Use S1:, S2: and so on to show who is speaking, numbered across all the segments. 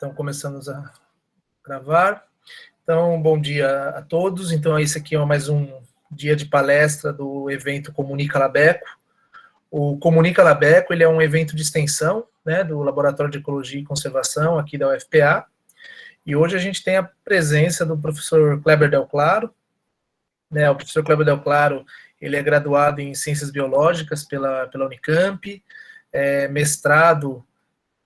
S1: Então, começamos a gravar. Então, bom dia a todos. Então, esse aqui é mais um dia de palestra do evento Comunica Labeco. O Comunica Labeco, ele é um evento de extensão, né, do Laboratório de Ecologia e Conservação aqui da UFPA. E hoje a gente tem a presença do professor Kleber Del Claro, né? O professor Kleber Del Claro, ele é graduado em Ciências Biológicas pela Unicamp, mestrado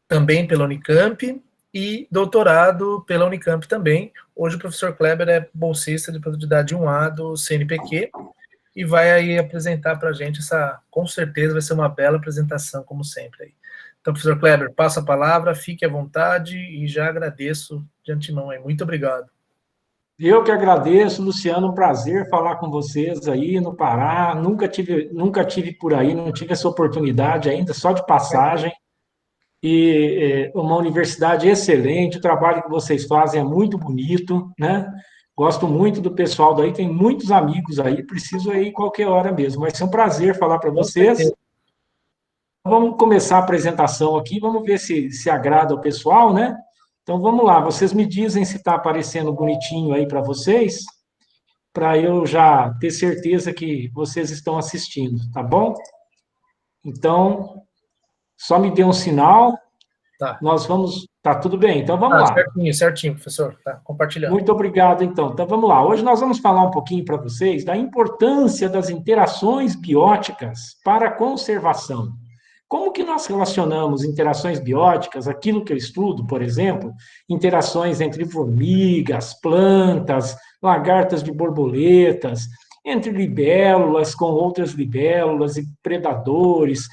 S1: também pela Unicamp e doutorado pela Unicamp também. Hoje o professor Kleber é bolsista de produtividade 1A do CNPq e vai aí apresentar para a gente com certeza vai ser uma bela apresentação, como sempre. Aí. Então, professor Kleber, passo a palavra, fique à vontade e já agradeço de antemão aí. Muito obrigado.
S2: Eu que agradeço, Luciano, um prazer falar com vocês aí no Pará. Nunca tive por aí, não tive essa oportunidade ainda, só de passagem. E uma universidade excelente, o trabalho que vocês fazem é muito bonito, né? Gosto muito do pessoal daí, tem muitos amigos aí, preciso ir qualquer hora mesmo. Vai ser um prazer falar para vocês. Vamos começar a apresentação aqui, vamos ver se agrada o pessoal, né? Então, vamos lá, vocês me dizem se está aparecendo bonitinho aí para vocês, para eu já ter certeza que vocês estão assistindo, tá bom? Então, só me dê um sinal,
S1: Tá.
S2: Nós vamos... Tá tudo bem, então vamos lá.
S1: Certinho, professor, tá compartilhando.
S2: Muito obrigado, então. Então, vamos lá. Hoje nós vamos falar um pouquinho para vocês da importância das interações bióticas para a conservação. Como que nós relacionamos interações bióticas, aquilo que eu estudo, por exemplo, interações entre formigas, plantas, lagartas de borboletas, entre libélulas com outras libélulas e predadores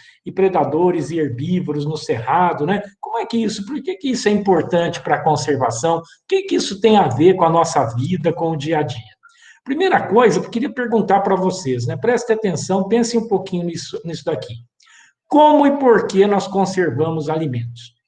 S2: e herbívoros no cerrado, né? Como é que isso, por que isso é importante para a conservação? O que isso tem a ver com a nossa vida, com o dia a dia? Primeira coisa, eu queria perguntar para vocês, né? Prestem atenção, pensem um pouquinho nisso daqui. Como e por que nós conservamos alimentos?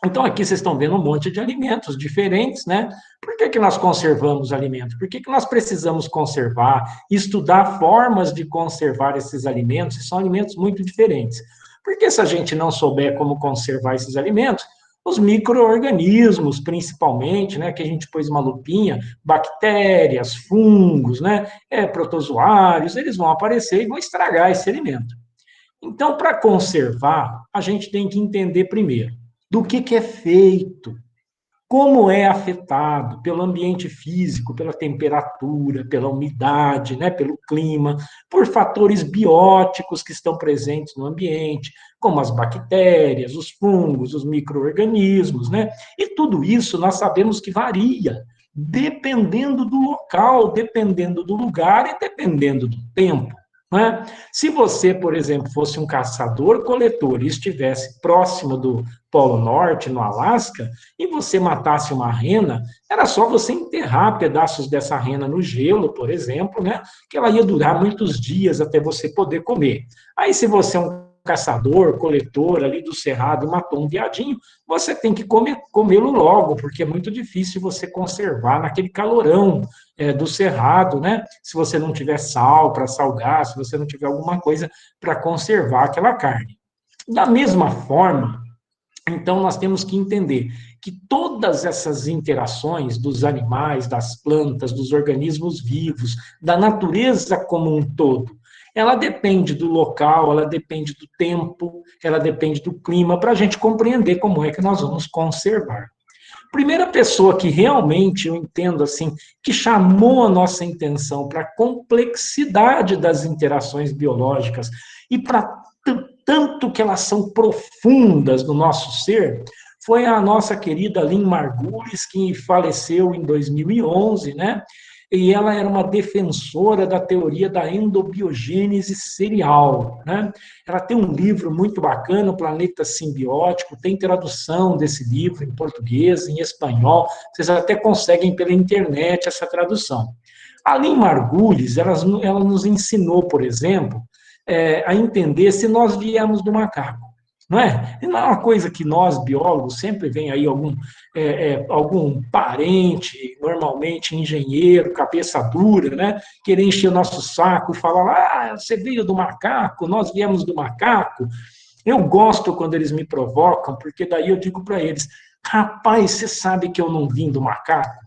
S2: Então, aqui vocês estão vendo um monte de alimentos diferentes, né? Por que nós conservamos alimentos? Por que nós precisamos conservar, estudar formas de conservar esses alimentos? E são alimentos muito diferentes. Porque se a gente não souber como conservar esses alimentos, os micro-organismos, principalmente, né, que a gente pôs uma lupinha, bactérias, fungos, né, protozoários, eles vão aparecer e vão estragar esse alimento. Então, para conservar, a gente tem que entender primeiro do que é feito, como é afetado pelo ambiente físico, pela temperatura, pela umidade, né, pelo clima, por fatores bióticos que estão presentes no ambiente, como as bactérias, os fungos, os micro-organismos, né? E tudo isso nós sabemos que varia, dependendo do local, dependendo do lugar e dependendo do tempo. Né? Se você, por exemplo, fosse um caçador-coletor e estivesse próximo do Polo Norte, no Alasca, e você matasse uma rena, era só você enterrar pedaços dessa rena no gelo, por exemplo, né? Que ela ia durar muitos dias até você poder comer. Aí, se você é um caçador, coletor ali do cerrado e matou um viadinho, você tem que comê-lo logo, porque é muito difícil você conservar naquele calorão do cerrado, né? Se você não tiver sal para salgar, se você não tiver alguma coisa para conservar aquela carne. Da mesma forma, então, nós temos que entender que todas essas interações dos animais, das plantas, dos organismos vivos, da natureza como um todo, ela depende do local, ela depende do tempo, ela depende do clima, para a gente compreender como é que nós vamos conservar. Primeira pessoa que realmente eu entendo assim, que chamou a nossa atenção para a complexidade das interações biológicas e para tanto que elas são profundas no nosso ser, foi a nossa querida Lynn Margulis, que faleceu em 2011, né? E ela era uma defensora da teoria da endobiogênese cereal, né? Ela tem um livro muito bacana, O Planeta Simbiótico, tem tradução desse livro em português, em espanhol, vocês até conseguem pela internet essa tradução. A Lynn Margulis, ela nos ensinou, por exemplo, a entender se nós viemos do macaco, não é? E não é uma coisa que nós, biólogos, sempre vem aí algum parente, normalmente engenheiro, cabeça dura, né? Querer encher o nosso saco e falar, você veio do macaco, nós viemos do macaco. Eu gosto quando eles me provocam, porque daí eu digo para eles, Rapaz, você sabe que eu não vim do macaco?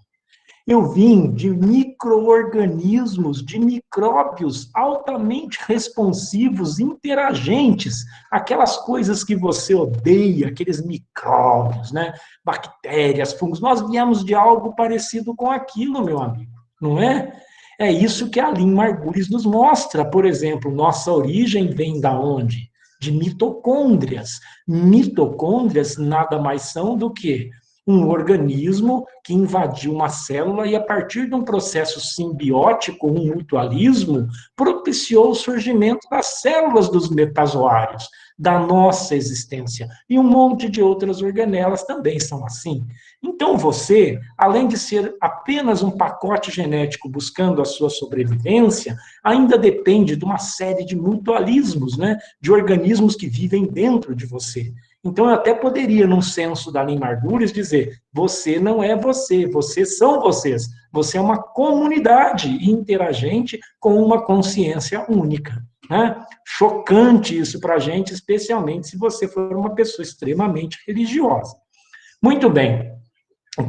S2: Eu vim de micro-organismos, de micróbios altamente responsivos, interagentes, aquelas coisas que você odeia, aqueles micróbios, né? Bactérias, fungos. Nós viemos de algo parecido com aquilo, meu amigo, não é? É isso que a Lynn Margulis nos mostra. Por exemplo, nossa origem vem da onde? De mitocôndrias. Mitocôndrias nada mais são do que um organismo que invadiu uma célula e, a partir de um processo simbiótico, um mutualismo, propiciou o surgimento das células dos metazoários, da nossa existência. E um monte de outras organelas também são assim. Então, você, além de ser apenas um pacote genético buscando a sua sobrevivência, ainda depende de uma série de mutualismos, né, de organismos que vivem dentro de você. Então, eu até poderia, num senso da Lynn Margulis, dizer: você não é você, vocês são vocês. Você é uma comunidade interagente com uma consciência única. Né? Chocante isso para a gente, especialmente se você for uma pessoa extremamente religiosa. Muito bem.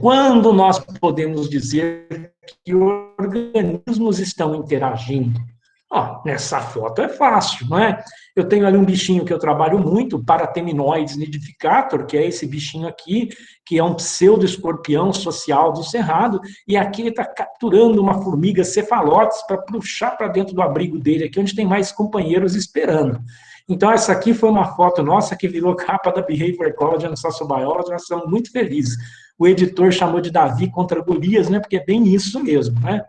S2: Quando nós podemos dizer que organismos estão interagindo? Nessa foto é fácil, não é? Eu tenho ali um bichinho que eu trabalho muito, Parateminoides nidificator, que é esse bichinho aqui, que é um pseudo-escorpião social do cerrado, e aqui ele está capturando uma formiga cefalotes para puxar para dentro do abrigo dele, aqui onde tem mais companheiros esperando. Então, essa aqui foi uma foto nossa que virou capa da Behavior Ecology and Sociobiology, nós estamos muito felizes. O editor chamou de Davi contra Golias, né? Porque é bem isso mesmo, né?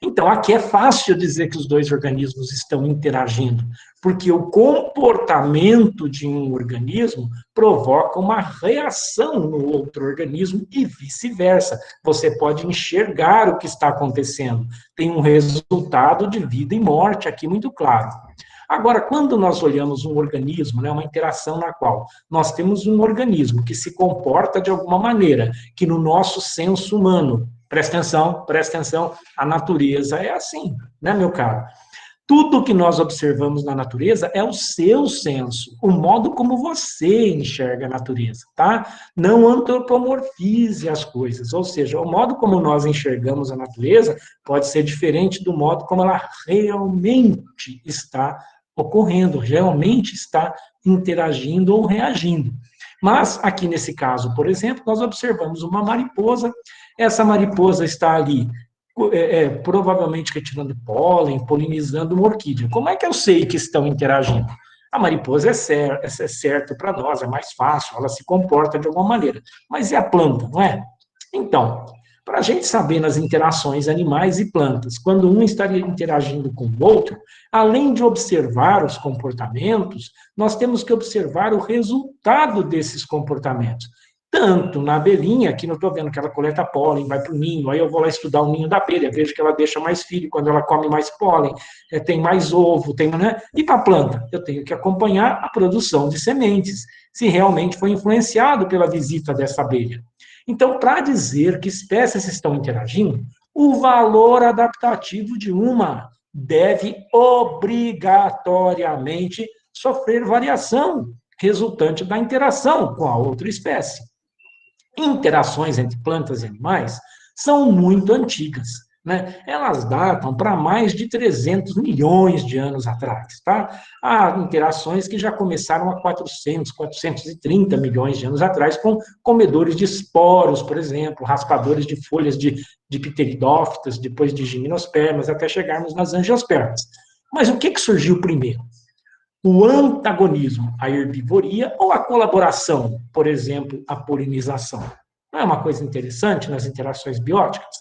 S2: Então, aqui é fácil dizer que os dois organismos estão interagindo, porque o comportamento de um organismo provoca uma reação no outro organismo e vice-versa. Você pode enxergar o que está acontecendo. Tem um resultado de vida e morte aqui muito claro. Agora, quando nós olhamos um organismo, né, uma interação na qual nós temos um organismo que se comporta de alguma maneira, que no nosso senso humano, presta atenção, a natureza é assim, né, meu caro? Tudo que nós observamos na natureza é o seu senso, o modo como você enxerga a natureza, tá? Não antropomorfize as coisas, ou seja, o modo como nós enxergamos a natureza pode ser diferente do modo como ela realmente está ocorrendo, realmente está interagindo ou reagindo. Mas, aqui nesse caso, por exemplo, nós observamos uma mariposa, essa mariposa está ali, provavelmente retirando pólen, polinizando uma orquídea. Como é que eu sei que estão interagindo? A mariposa é certo para nós, é mais fácil, ela se comporta de alguma maneira. Mas e a planta, não é? Então, para a gente saber nas interações animais e plantas, quando um estaria interagindo com o outro, além de observar os comportamentos, nós temos que observar o resultado desses comportamentos. Tanto na abelhinha, que não estou vendo que ela coleta pólen, vai para o ninho, aí eu vou lá estudar o ninho da abelha, vejo que ela deixa mais filho quando ela come mais pólen, tem mais ovo, né? E para a planta, eu tenho que acompanhar a produção de sementes, se realmente foi influenciado pela visita dessa abelha. Então, para dizer que espécies estão interagindo, o valor adaptativo de uma deve obrigatoriamente sofrer variação resultante da interação com a outra espécie. Interações entre plantas e animais são muito antigas, né? Elas datam para mais de 300 milhões de anos atrás, tá? Há interações que já começaram há 400, 430 milhões de anos atrás, com comedores de esporos, por exemplo, raspadores de folhas de pteridófitas, depois de gimnospermas, até chegarmos nas angiospermas. Mas o que surgiu primeiro? O antagonismo, a herbivoria, ou a colaboração, por exemplo, a polinização? Não é uma coisa interessante nas interações bióticas?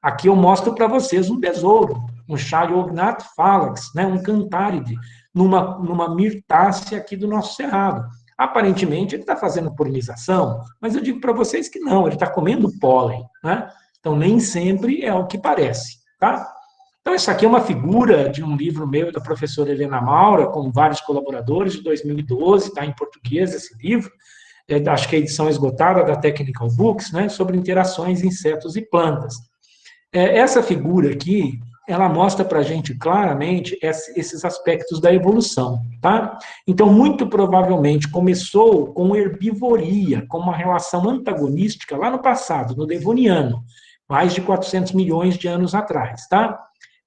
S2: Aqui eu mostro para vocês um besouro, um Chaliognath phalanx, né, um cantáride, numa mirtácea aqui do nosso cerrado. Aparentemente, ele está fazendo polinização, mas eu digo para vocês que não, ele está comendo pólen, né? Então, nem sempre é o que parece, tá? Então, isso aqui é uma figura de um livro meu da professora Helena Maura, com vários colaboradores, de 2012, está em português esse livro, acho que é a edição esgotada da Technical Books, né, sobre interações insetos e plantas. Essa figura aqui ela mostra para a gente claramente esses aspectos da evolução, tá? Então, muito provavelmente começou com herbivoria, com uma relação antagonística lá no passado, no Devoniano, mais de 400 milhões de anos atrás, tá?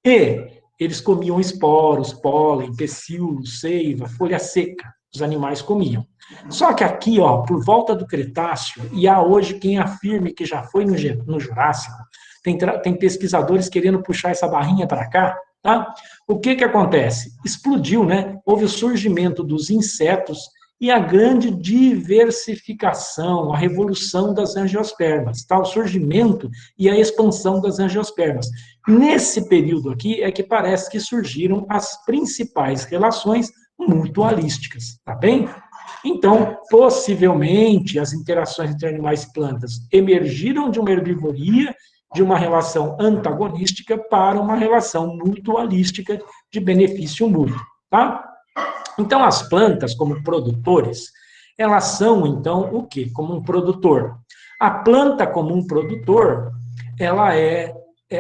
S2: E eles comiam esporos, pólen, pecíolo, seiva, folha seca, os animais comiam. Só que aqui, ó, por volta do Cretáceo, e há hoje quem afirme que já foi no Jurássico, tem pesquisadores querendo puxar essa barrinha para cá, tá? O que acontece? Explodiu, né? Houve o surgimento dos insetos e a grande diversificação, a revolução das angiospermas, tá? O surgimento e a expansão das angiospermas. Nesse período aqui é que parece que surgiram as principais relações mutualísticas, tá bem? Então, possivelmente, as interações entre animais e plantas emergiram de uma herbivoria, de uma relação antagonística para uma relação mutualística de benefício mútuo, tá? Então, as plantas, como produtores, elas são, então, o quê? Como um produtor. A planta, como um produtor, ela é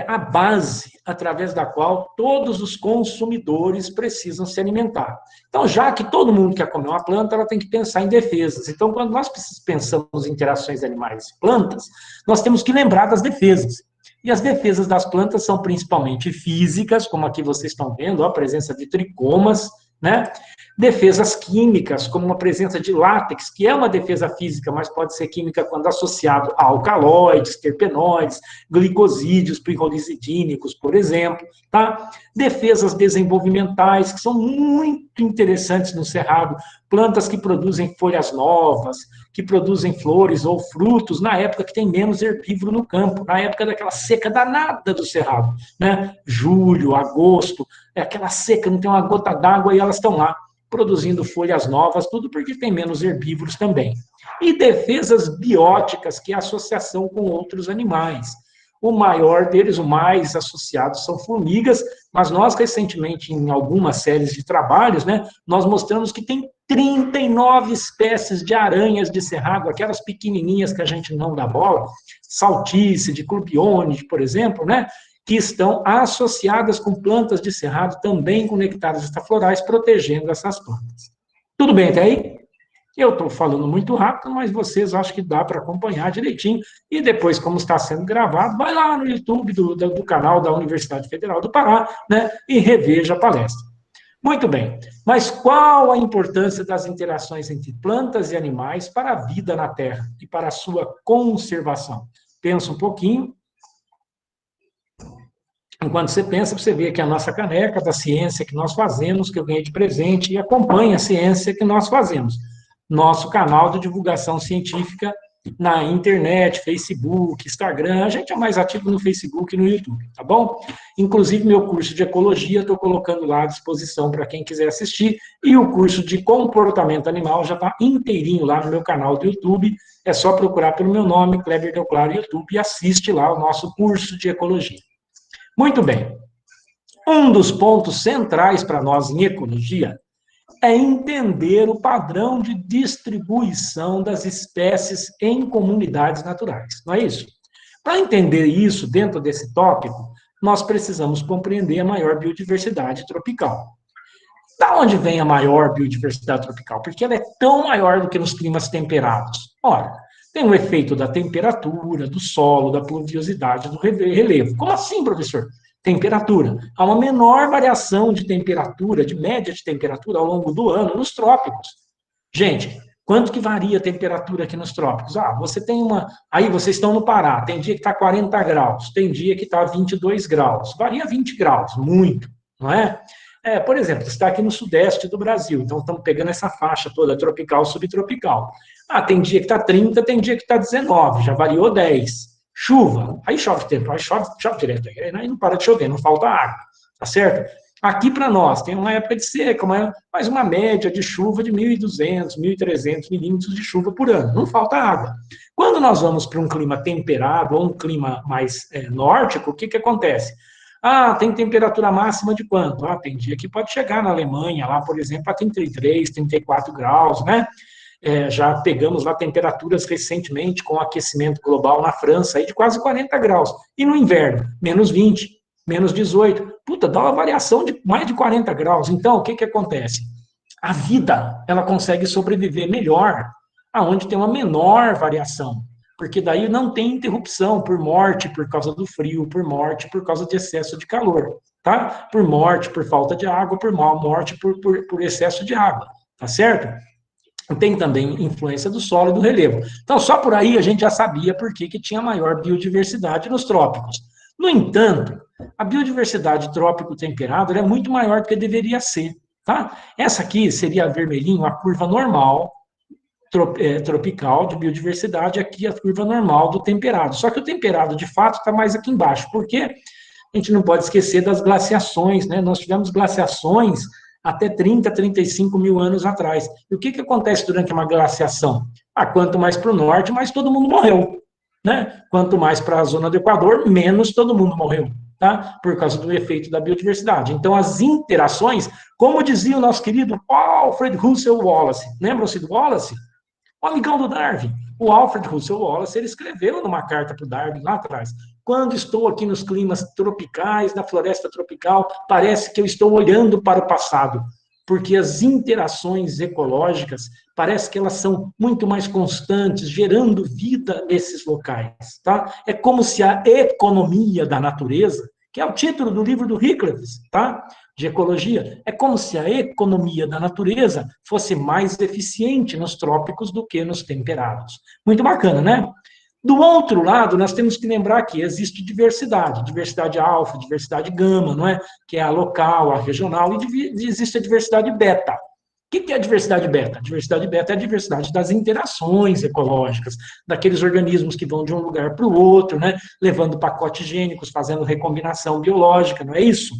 S2: a base através da qual todos os consumidores precisam se alimentar. Então, já que todo mundo quer comer uma planta, ela tem que pensar em defesas. Então, quando nós pensamos em interações animais e plantas, nós temos que lembrar das defesas. E as defesas das plantas são principalmente físicas, como aqui vocês estão vendo, a presença de tricomas, né? Defesas químicas, como a presença de látex, que é uma defesa física, mas pode ser química quando associado a alcaloides, terpenoides, glicosídeos, pirrolizidínicos, por exemplo, tá? Defesas desenvolvimentais, que são muito interessantes no cerrado, plantas que produzem folhas novas, que produzem flores ou frutos na época que tem menos herbívoro no campo, na época daquela seca danada do cerrado, né? Julho, agosto, é aquela seca, não tem uma gota d'água e elas estão lá produzindo folhas novas, tudo porque tem menos herbívoros também. E defesas bióticas, que é a associação com outros animais. O maior deles, o mais associado, são formigas, mas nós, recentemente, em algumas séries de trabalhos, né, nós mostramos que tem 39 espécies de aranhas de cerrado, aquelas pequenininhas que a gente não dá bola, saltícide, clubione, por exemplo, né, que estão associadas com plantas de cerrado, também com nectários estaflorais, protegendo essas plantas. Tudo bem até aí? Eu estou falando muito rápido, mas vocês acham que dá para acompanhar direitinho. E depois, como está sendo gravado, vai lá no YouTube do canal da Universidade Federal do Pará, né, e reveja a palestra. Muito bem, mas qual a importância das interações entre plantas e animais para a vida na Terra e para a sua conservação? Pensa um pouquinho. Enquanto você pensa, você vê que a nossa caneca da ciência que nós fazemos, que eu ganhei de presente, e acompanha a ciência que nós fazemos. Nosso canal de divulgação científica na internet, Facebook, Instagram. A gente é mais ativo no Facebook e no YouTube, tá bom? Inclusive, meu curso de ecologia, estou colocando lá à disposição para quem quiser assistir. E o curso de comportamento animal já está inteirinho lá no meu canal do YouTube. É só procurar pelo meu nome, Kleber Del Claro, YouTube, e assiste lá o nosso curso de ecologia. Muito bem. Um dos pontos centrais para nós em ecologia é entender o padrão de distribuição das espécies em comunidades naturais, não é isso? Para entender isso dentro desse tópico, nós precisamos compreender a maior biodiversidade tropical. Da onde vem a maior biodiversidade tropical? Porque ela é tão maior do que nos climas temperados. Ora, tem o efeito da temperatura, do solo, da pluviosidade, do relevo. Como assim, professor? Temperatura. Há uma menor variação de temperatura, de média de temperatura ao longo do ano nos trópicos. Gente, quanto que varia a temperatura aqui nos trópicos? Você tem uma... Aí vocês estão no Pará, tem dia que está 40 graus, tem dia que está 22 graus. Varia 20 graus, muito, não é? Por exemplo, está aqui no sudeste do Brasil, então estamos pegando essa faixa toda, tropical, subtropical. Tem dia que está 30, tem dia que está 19, já variou 10. Chuva, aí chove tempo, aí chove direto, aí não para de chover, não falta água, tá certo? Aqui para nós, tem uma época de seca, mas uma média de chuva de 1.200, 1.300 milímetros de chuva por ano, não falta água. Quando nós vamos para um clima temperado ou um clima mais nórdico, o que acontece? Tem temperatura máxima de quanto? Tem dia que pode chegar na Alemanha, lá, por exemplo, a 33, 34 graus, né? Já pegamos lá temperaturas recentemente com o aquecimento global na França, aí de quase 40 graus. E no inverno, menos 20, menos 18. Puta, dá uma variação de mais de 40 graus. Então, o que que acontece? A vida, ela consegue sobreviver melhor aonde tem uma menor variação, porque daí não tem interrupção por morte por causa do frio, por morte por causa de excesso de calor, tá? Por morte por falta de água, por morte por excesso de água, tá certo? Tem também influência do solo e do relevo. Então, só por aí a gente já sabia por que tinha maior biodiversidade nos trópicos. No entanto, a biodiversidade trópico-temperado é muito maior do que deveria ser, tá? Essa aqui seria a vermelhinho, a curva normal tropical de biodiversidade, aqui a curva normal do temperado. Só que o temperado, de fato, está mais aqui embaixo. Por quê? A gente não pode esquecer das glaciações, né? Nós tivemos glaciações até 30, 35 mil anos atrás. E o que acontece durante uma glaciação? Quanto mais para o norte, mais todo mundo morreu, né? Quanto mais para a zona do Equador, menos todo mundo morreu, tá? Por causa do efeito da biodiversidade. Então, as interações, como dizia o nosso querido Alfred Russel Wallace, lembram-se do Wallace? O amigão do Darwin, o Alfred Russel Wallace, ele escreveu numa carta para o Darwin lá atrás: quando estou aqui nos climas tropicais, na floresta tropical, parece que eu estou olhando para o passado, porque as interações ecológicas, parece que elas são muito mais constantes, gerando vida nesses locais, tá? É como se a economia da natureza, que é o título do livro do Heraclitus, tá? De ecologia, é como se a economia da natureza fosse mais eficiente nos trópicos do que nos temperados. Muito bacana, né? Do outro lado, nós temos que lembrar que existe diversidade alfa, diversidade gama, não é? Que é a local, a regional, e existe a diversidade beta. O que é a diversidade beta? A diversidade beta é a diversidade das interações ecológicas, daqueles organismos que vão de um lugar para o outro, né? Levando pacotes gênicos, fazendo recombinação biológica, não é isso?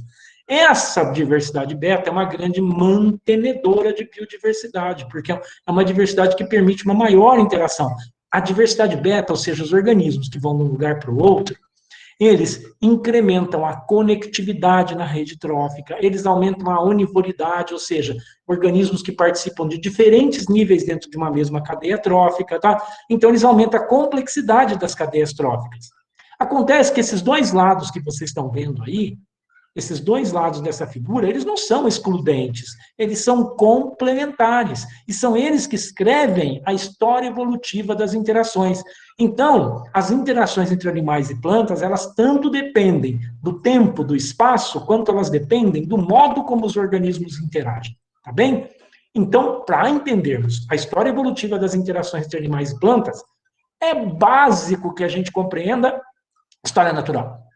S2: Essa diversidade beta é uma grande mantenedora de biodiversidade, porque é uma diversidade que permite uma maior interação. A diversidade beta, ou seja, os organismos que vão de um lugar para o outro, eles incrementam a conectividade na rede trófica, eles aumentam a onivoridade, ou seja, organismos que participam de diferentes níveis dentro de uma mesma cadeia trófica, tá? Então, eles aumentam a complexidade das cadeias tróficas. Acontece que esses dois lados que vocês estão vendo aí, esses dois lados dessa figura, eles não são excludentes, eles são complementares, e são eles que escrevem a história evolutiva das interações. Então, as interações entre animais e plantas, elas tanto dependem do tempo, do espaço, quanto elas dependem do modo como os organismos interagem, tá bem? Então, para entendermos a história evolutiva das interações entre animais e plantas, é básico que a gente compreenda história natural.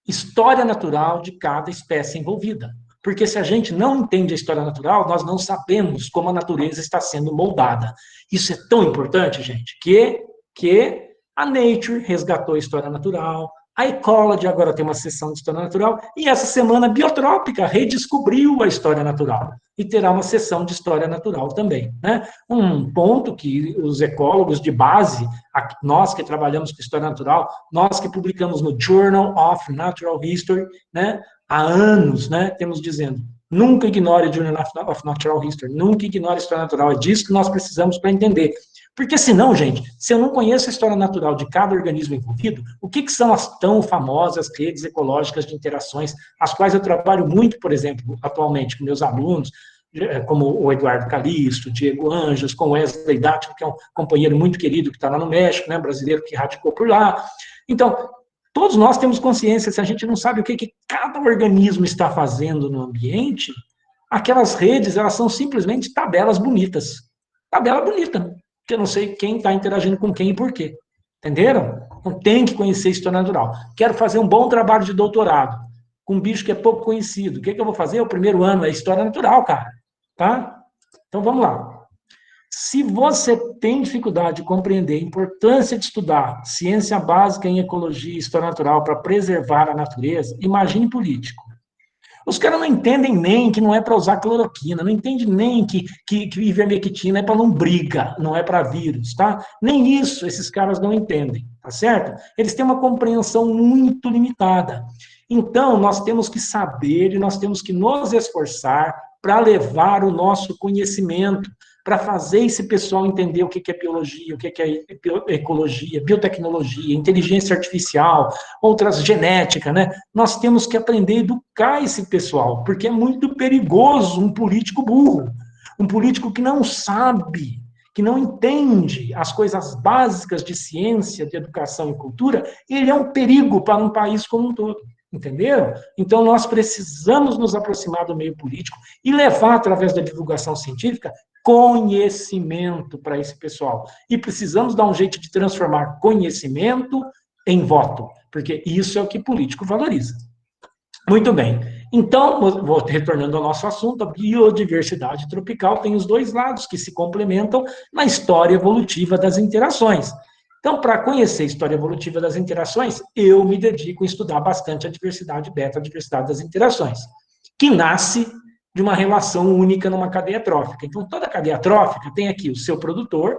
S2: História natural de cada espécie envolvida. Porque se a gente não entende a história natural, nós não sabemos como a natureza está sendo moldada. Isso é tão importante, gente, que a Nature resgatou a história natural, a Ecology agora tem uma seção de história natural, e essa semana a Biotrópica redescobriu a história natural, e terá uma seção de história natural também, né? Um ponto que os ecólogos de base, nós que trabalhamos com história natural, nós que publicamos no Journal of Natural History, né, há anos, né, temos dizendo, nunca ignore o Journal of Natural History, nunca ignore a história natural, é disso que nós precisamos para entender. Porque senão, gente, se eu não conheço a história natural de cada organismo envolvido, o que são as tão famosas redes ecológicas de interações, as quais eu trabalho muito, por exemplo, atualmente com meus alunos, como o Eduardo Calixto, Diego Anjos, com o Wesley Dátilo, que é um companheiro muito querido que está lá no México, né, brasileiro que radicou por lá. Então, todos nós temos consciência, se a gente não sabe o que cada organismo está fazendo no ambiente, aquelas redes, elas são simplesmente tabelas bonitas. Tabela bonita, que eu não sei quem está interagindo com quem e por quê. Entenderam? Então tem que conhecer história natural. Quero fazer um bom trabalho de doutorado com um bicho que é pouco conhecido. O que eu vou fazer? O primeiro ano é história natural, cara. Tá? Então vamos lá. Se você tem dificuldade de compreender a importância de estudar ciência básica em ecologia e história natural para preservar a natureza, imagine político. Os caras não entendem nem que não é para usar cloroquina, não entendem nem que ivermectina é para não briga, não é para vírus, tá? Nem isso esses caras não entendem, tá certo? Eles têm uma compreensão muito limitada. Então, nós temos que saber e nós temos que nos esforçar para levar o nosso conhecimento para fazer esse pessoal entender o que é biologia, o que é ecologia, biotecnologia, inteligência artificial, outras genética, né? Nós temos que aprender a educar esse pessoal, porque é muito perigoso um político burro, um político que não sabe, que não entende as coisas básicas de ciência, de educação e cultura, ele é um perigo para um país como um todo. Entenderam? Então, nós precisamos nos aproximar do meio político e levar, através da divulgação científica, conhecimento para esse pessoal. E precisamos dar um jeito de transformar conhecimento em voto, porque isso é o que político valoriza. Muito bem. Então, vou retornando ao nosso assunto, a biodiversidade tropical tem os dois lados que se complementam na história evolutiva das interações. Então, para conhecer a história evolutiva das interações, eu me dedico a estudar bastante a diversidade beta, a diversidade das interações, que nasce de uma relação única numa cadeia trófica. Então, toda cadeia trófica tem aqui o seu produtor,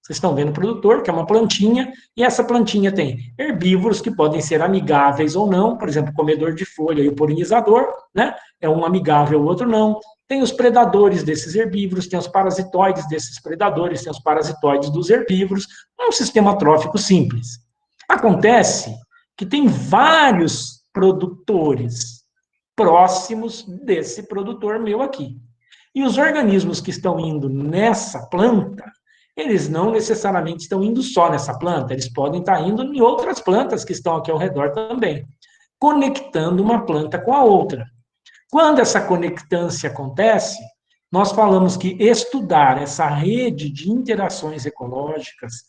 S2: vocês estão vendo o produtor, que é uma plantinha, e essa plantinha tem herbívoros que podem ser amigáveis ou não, por exemplo, o comedor de folha e o polinizador, né? É um amigável, o outro não. Tem os predadores desses herbívoros, tem os parasitoides desses predadores, tem os parasitoides dos herbívoros. É um sistema trófico simples. Acontece que tem vários produtores próximos desse produtor meu aqui. E os organismos que estão indo nessa planta, eles não necessariamente estão indo só nessa planta, eles podem estar indo em outras plantas que estão aqui ao redor também, conectando uma planta com a outra. Quando essa conectância acontece, nós falamos que estudar essa rede de interações ecológicas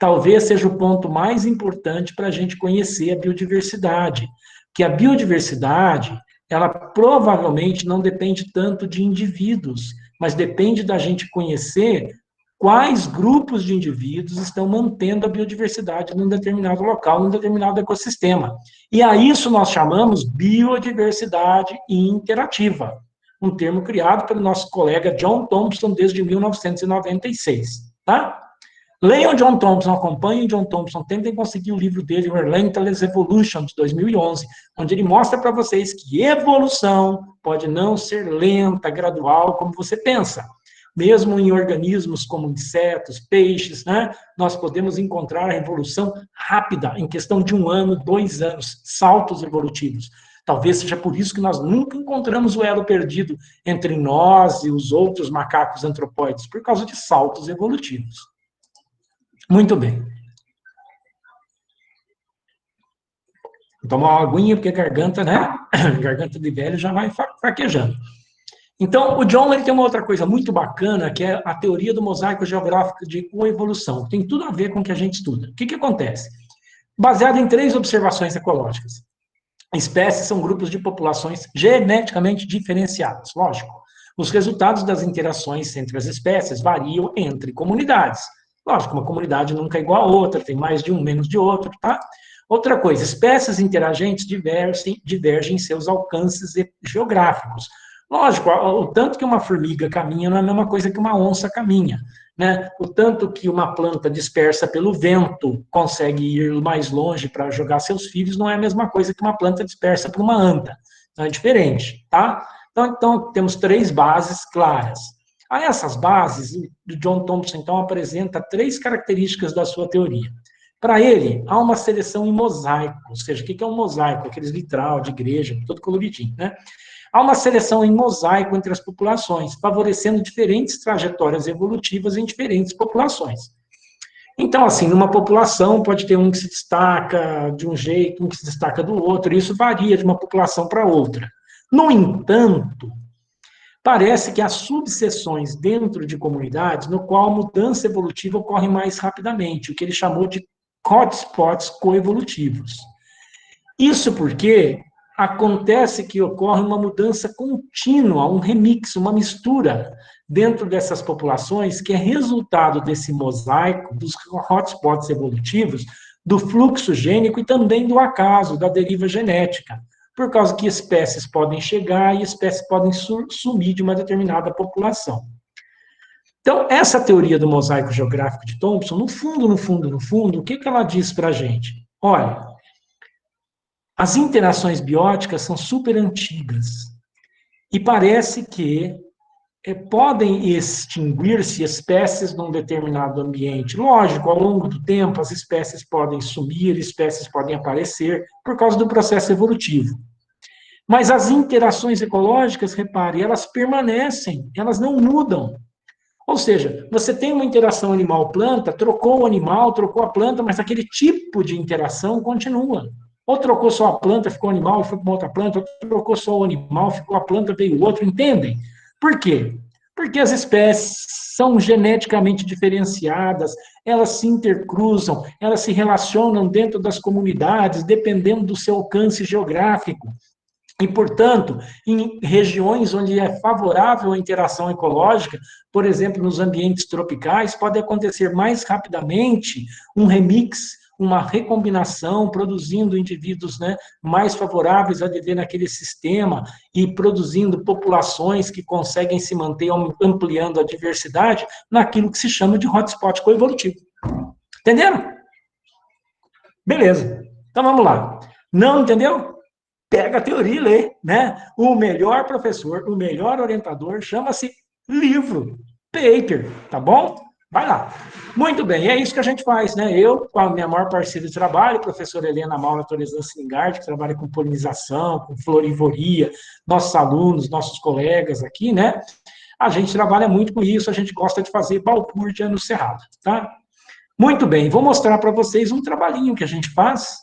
S2: talvez seja o ponto mais importante para a gente conhecer a biodiversidade, que a biodiversidade, ela provavelmente não depende tanto de indivíduos, mas depende da gente conhecer quais grupos de indivíduos estão mantendo a biodiversidade num determinado local, num determinado ecossistema. E a isso nós chamamos biodiversidade interativa, um termo criado pelo nosso colega John Thompson desde 1996, tá? Leiam John Thompson, acompanhem John Thompson, tentem conseguir o livro dele, Relentless Evolution, de 2011, onde ele mostra para vocês que evolução pode não ser lenta, gradual, como você pensa. Mesmo em organismos como insetos, peixes, né, nós podemos encontrar a evolução rápida, em questão de 1 ano, 2 anos, saltos evolutivos. Talvez seja por isso que nós nunca encontramos o elo perdido entre nós e os outros macacos antropóides, por causa de saltos evolutivos. Muito bem. Vou tomar uma aguinha, porque a garganta, né? Garganta de velho já vai fraquejando. Então, o John ele tem uma outra coisa muito bacana, que é a teoria do mosaico geográfico de coevolução. Tem tudo a ver com o que a gente estuda. O que acontece? Baseado em 3 observações ecológicas. Espécies são grupos de populações geneticamente diferenciadas, lógico. Os resultados das interações entre as espécies variam entre comunidades. Lógico, uma comunidade nunca é igual a outra, tem mais de um, menos de outro, tá? Outra coisa, espécies interagentes divergem em seus alcances geográficos. Lógico, o tanto que uma formiga caminha não é a mesma coisa que uma onça caminha, né? O tanto que uma planta dispersa pelo vento consegue ir mais longe para jogar seus filhos não é a mesma coisa que uma planta dispersa por uma anta. Então, é diferente, tá? Então, temos 3 bases claras. A essas bases, o John Thompson, então, apresenta 3 características da sua teoria. Para ele, há uma seleção em mosaico, ou seja, o que é um mosaico? Aqueles vitral de igreja, todo coloridinho, né? Há uma seleção em mosaico entre as populações, favorecendo diferentes trajetórias evolutivas em diferentes populações. Então, assim, numa população pode ter um que se destaca de um jeito, um que se destaca do outro, e isso varia de uma população para outra. No entanto, parece que há subseções dentro de comunidades no qual a mudança evolutiva ocorre mais rapidamente, o que ele chamou de hotspots coevolutivos. Isso porque acontece que ocorre uma mudança contínua, um remix, uma mistura dentro dessas populações que é resultado desse mosaico, dos hotspots evolutivos, do fluxo gênico e também do acaso, da deriva genética, por causa que espécies podem chegar e espécies podem sumir de uma determinada população. Então, essa teoria do mosaico geográfico de Thompson, no fundo, o que ela diz para a gente? Olha, as interações bióticas são super antigas e parece que podem extinguir-se espécies num determinado ambiente. Lógico, ao longo do tempo, as espécies podem sumir, espécies podem aparecer, por causa do processo evolutivo. Mas as interações ecológicas, repare, elas permanecem, elas não mudam. Ou seja, você tem uma interação animal-planta, trocou o animal, trocou a planta, mas aquele tipo de interação continua. Ou trocou só a planta, ficou o animal e foi para uma outra planta, ou trocou só o animal, ficou a planta, veio o outro, entendem? Por quê? Porque as espécies são geneticamente diferenciadas, elas se intercruzam, elas se relacionam dentro das comunidades, dependendo do seu alcance geográfico. E, portanto, em regiões onde é favorável a interação ecológica, por exemplo, nos ambientes tropicais, pode acontecer mais rapidamente um remix, uma recombinação, produzindo indivíduos, né, mais favoráveis a viver naquele sistema e produzindo populações que conseguem se manter ampliando a diversidade naquilo que se chama de hotspot coevolutivo. Entenderam? Beleza. Então, vamos lá. Não entendeu? Pega a teoria e lê, né? O melhor professor, o melhor orientador chama-se livro, paper, tá bom? Vai lá. Muito bem, é isso que a gente faz, né? Eu, com a minha maior parceira de trabalho, a professora Helena Maura Torezan Singard, que trabalha com polinização, com florivoria, nossos alunos, nossos colegas aqui, né? A gente trabalha muito com isso, a gente gosta de fazer balbúrdia no cerrado, tá? Muito bem, vou mostrar para vocês um trabalhinho que a gente faz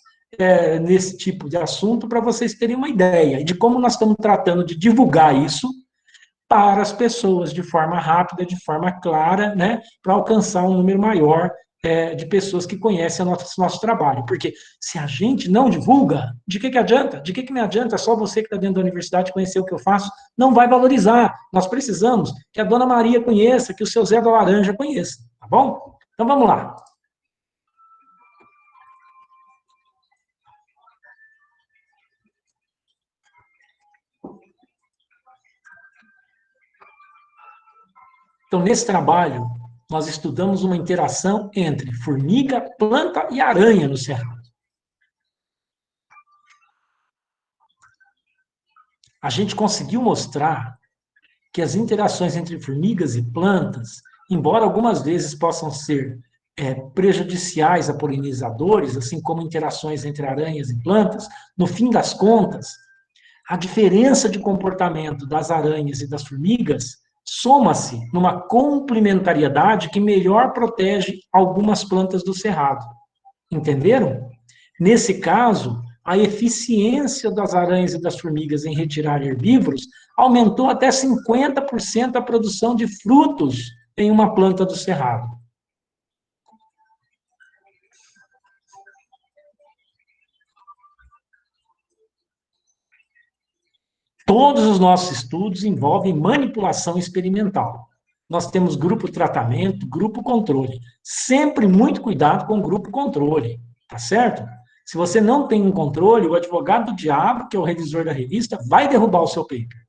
S2: nesse tipo de assunto, para vocês terem uma ideia de como nós estamos tratando de divulgar isso para as pessoas de forma rápida, de forma clara, né, para alcançar um número maior de pessoas que conhecem o nosso trabalho. Porque se a gente não divulga, de que adianta? De que me adianta só você que está dentro da universidade conhecer o que eu faço? Não vai valorizar. Nós precisamos que a Dona Maria conheça, que o seu Zé da Laranja conheça, tá bom? Então vamos lá. Então, nesse trabalho, nós estudamos uma interação entre formiga, planta e aranha no cerrado. A gente conseguiu mostrar que as interações entre formigas e plantas, embora algumas vezes possam ser prejudiciais a polinizadores, assim como interações entre aranhas e plantas, no fim das contas, a diferença de comportamento das aranhas e das formigas soma-se numa complementariedade que melhor protege algumas plantas do cerrado. Entenderam? Nesse caso, a eficiência das aranhas e das formigas em retirar herbívoros aumentou até 50% a produção de frutos em uma planta do cerrado. Todos os nossos estudos envolvem manipulação experimental. Nós temos grupo tratamento, grupo controle. Sempre muito cuidado com o grupo controle, tá certo? Se você não tem um controle, o advogado do diabo, que é o revisor da revista, vai derrubar o seu paper.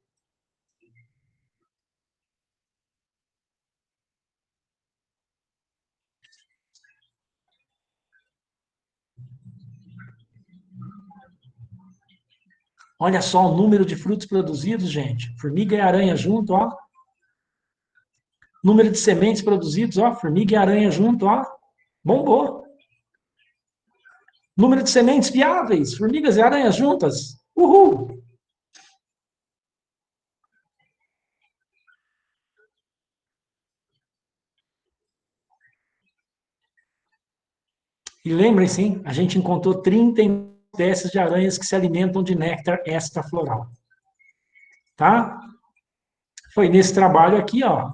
S2: Olha só o número de frutos produzidos, gente. Formiga e aranha junto, ó. Número de sementes produzidos, ó. Formiga e aranha junto, ó. Bombou. Número de sementes viáveis, formigas e aranhas juntas. Uhul! E lembrem-se, a gente encontrou 30 espécies de aranhas que se alimentam de néctar extrafloral. Tá? Foi nesse trabalho aqui, ó.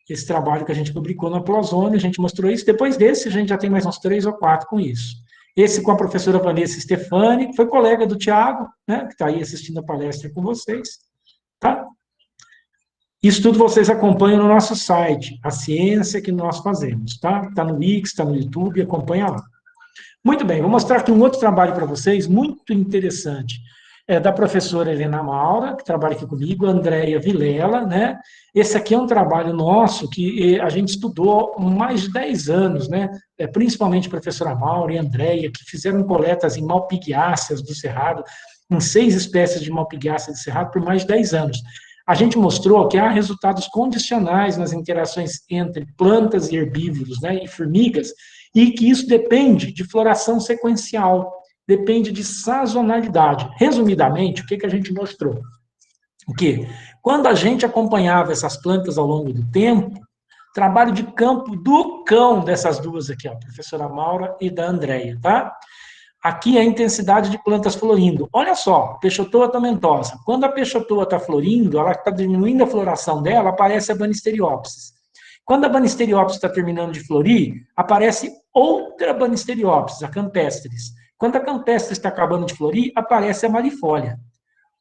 S2: Esse trabalho que a gente publicou na Plozone, a gente mostrou isso. Depois desse, a gente já tem mais uns 3 ou 4 com isso. Esse com a professora Vanessa Stefani, que foi colega do Tiago, né, que está aí assistindo a palestra com vocês. Tá? Isso tudo vocês acompanham no nosso site, a ciência que nós fazemos, tá? Está no Wix, está no YouTube, acompanha lá. Muito bem, vou mostrar aqui um outro trabalho para vocês, muito interessante. É da professora Helena Maura, que trabalha aqui comigo, a Andréia Vilela, né? Esse aqui é um trabalho nosso que a gente estudou há mais de 10 anos, né? Principalmente a professora Maura e a Andréia, que fizeram coletas em malpighiáceas do Cerrado, em 6 espécies de malpighiáceas do Cerrado por mais de 10 anos. A gente mostrou que há resultados condicionais nas interações entre plantas e herbívoros, né, e formigas, e que isso depende de floração sequencial, depende de sazonalidade. Resumidamente, o que, que a gente mostrou? O quê? Quando a gente acompanhava essas plantas ao longo do tempo, trabalho de campo do cão dessas duas aqui, ó, a professora Maura e da Andréia, tá? Aqui é a intensidade de plantas florindo. Olha só, peixotoa tomentosa. Quando a peixotoa está florindo, ela está diminuindo a floração dela, aparece a Banisteriopsis. Quando a Banisteriopsis está terminando de florir, aparece outra Banisteriopsis, a Campestris. Quando a Campestris está acabando de florir, aparece a Malifólia.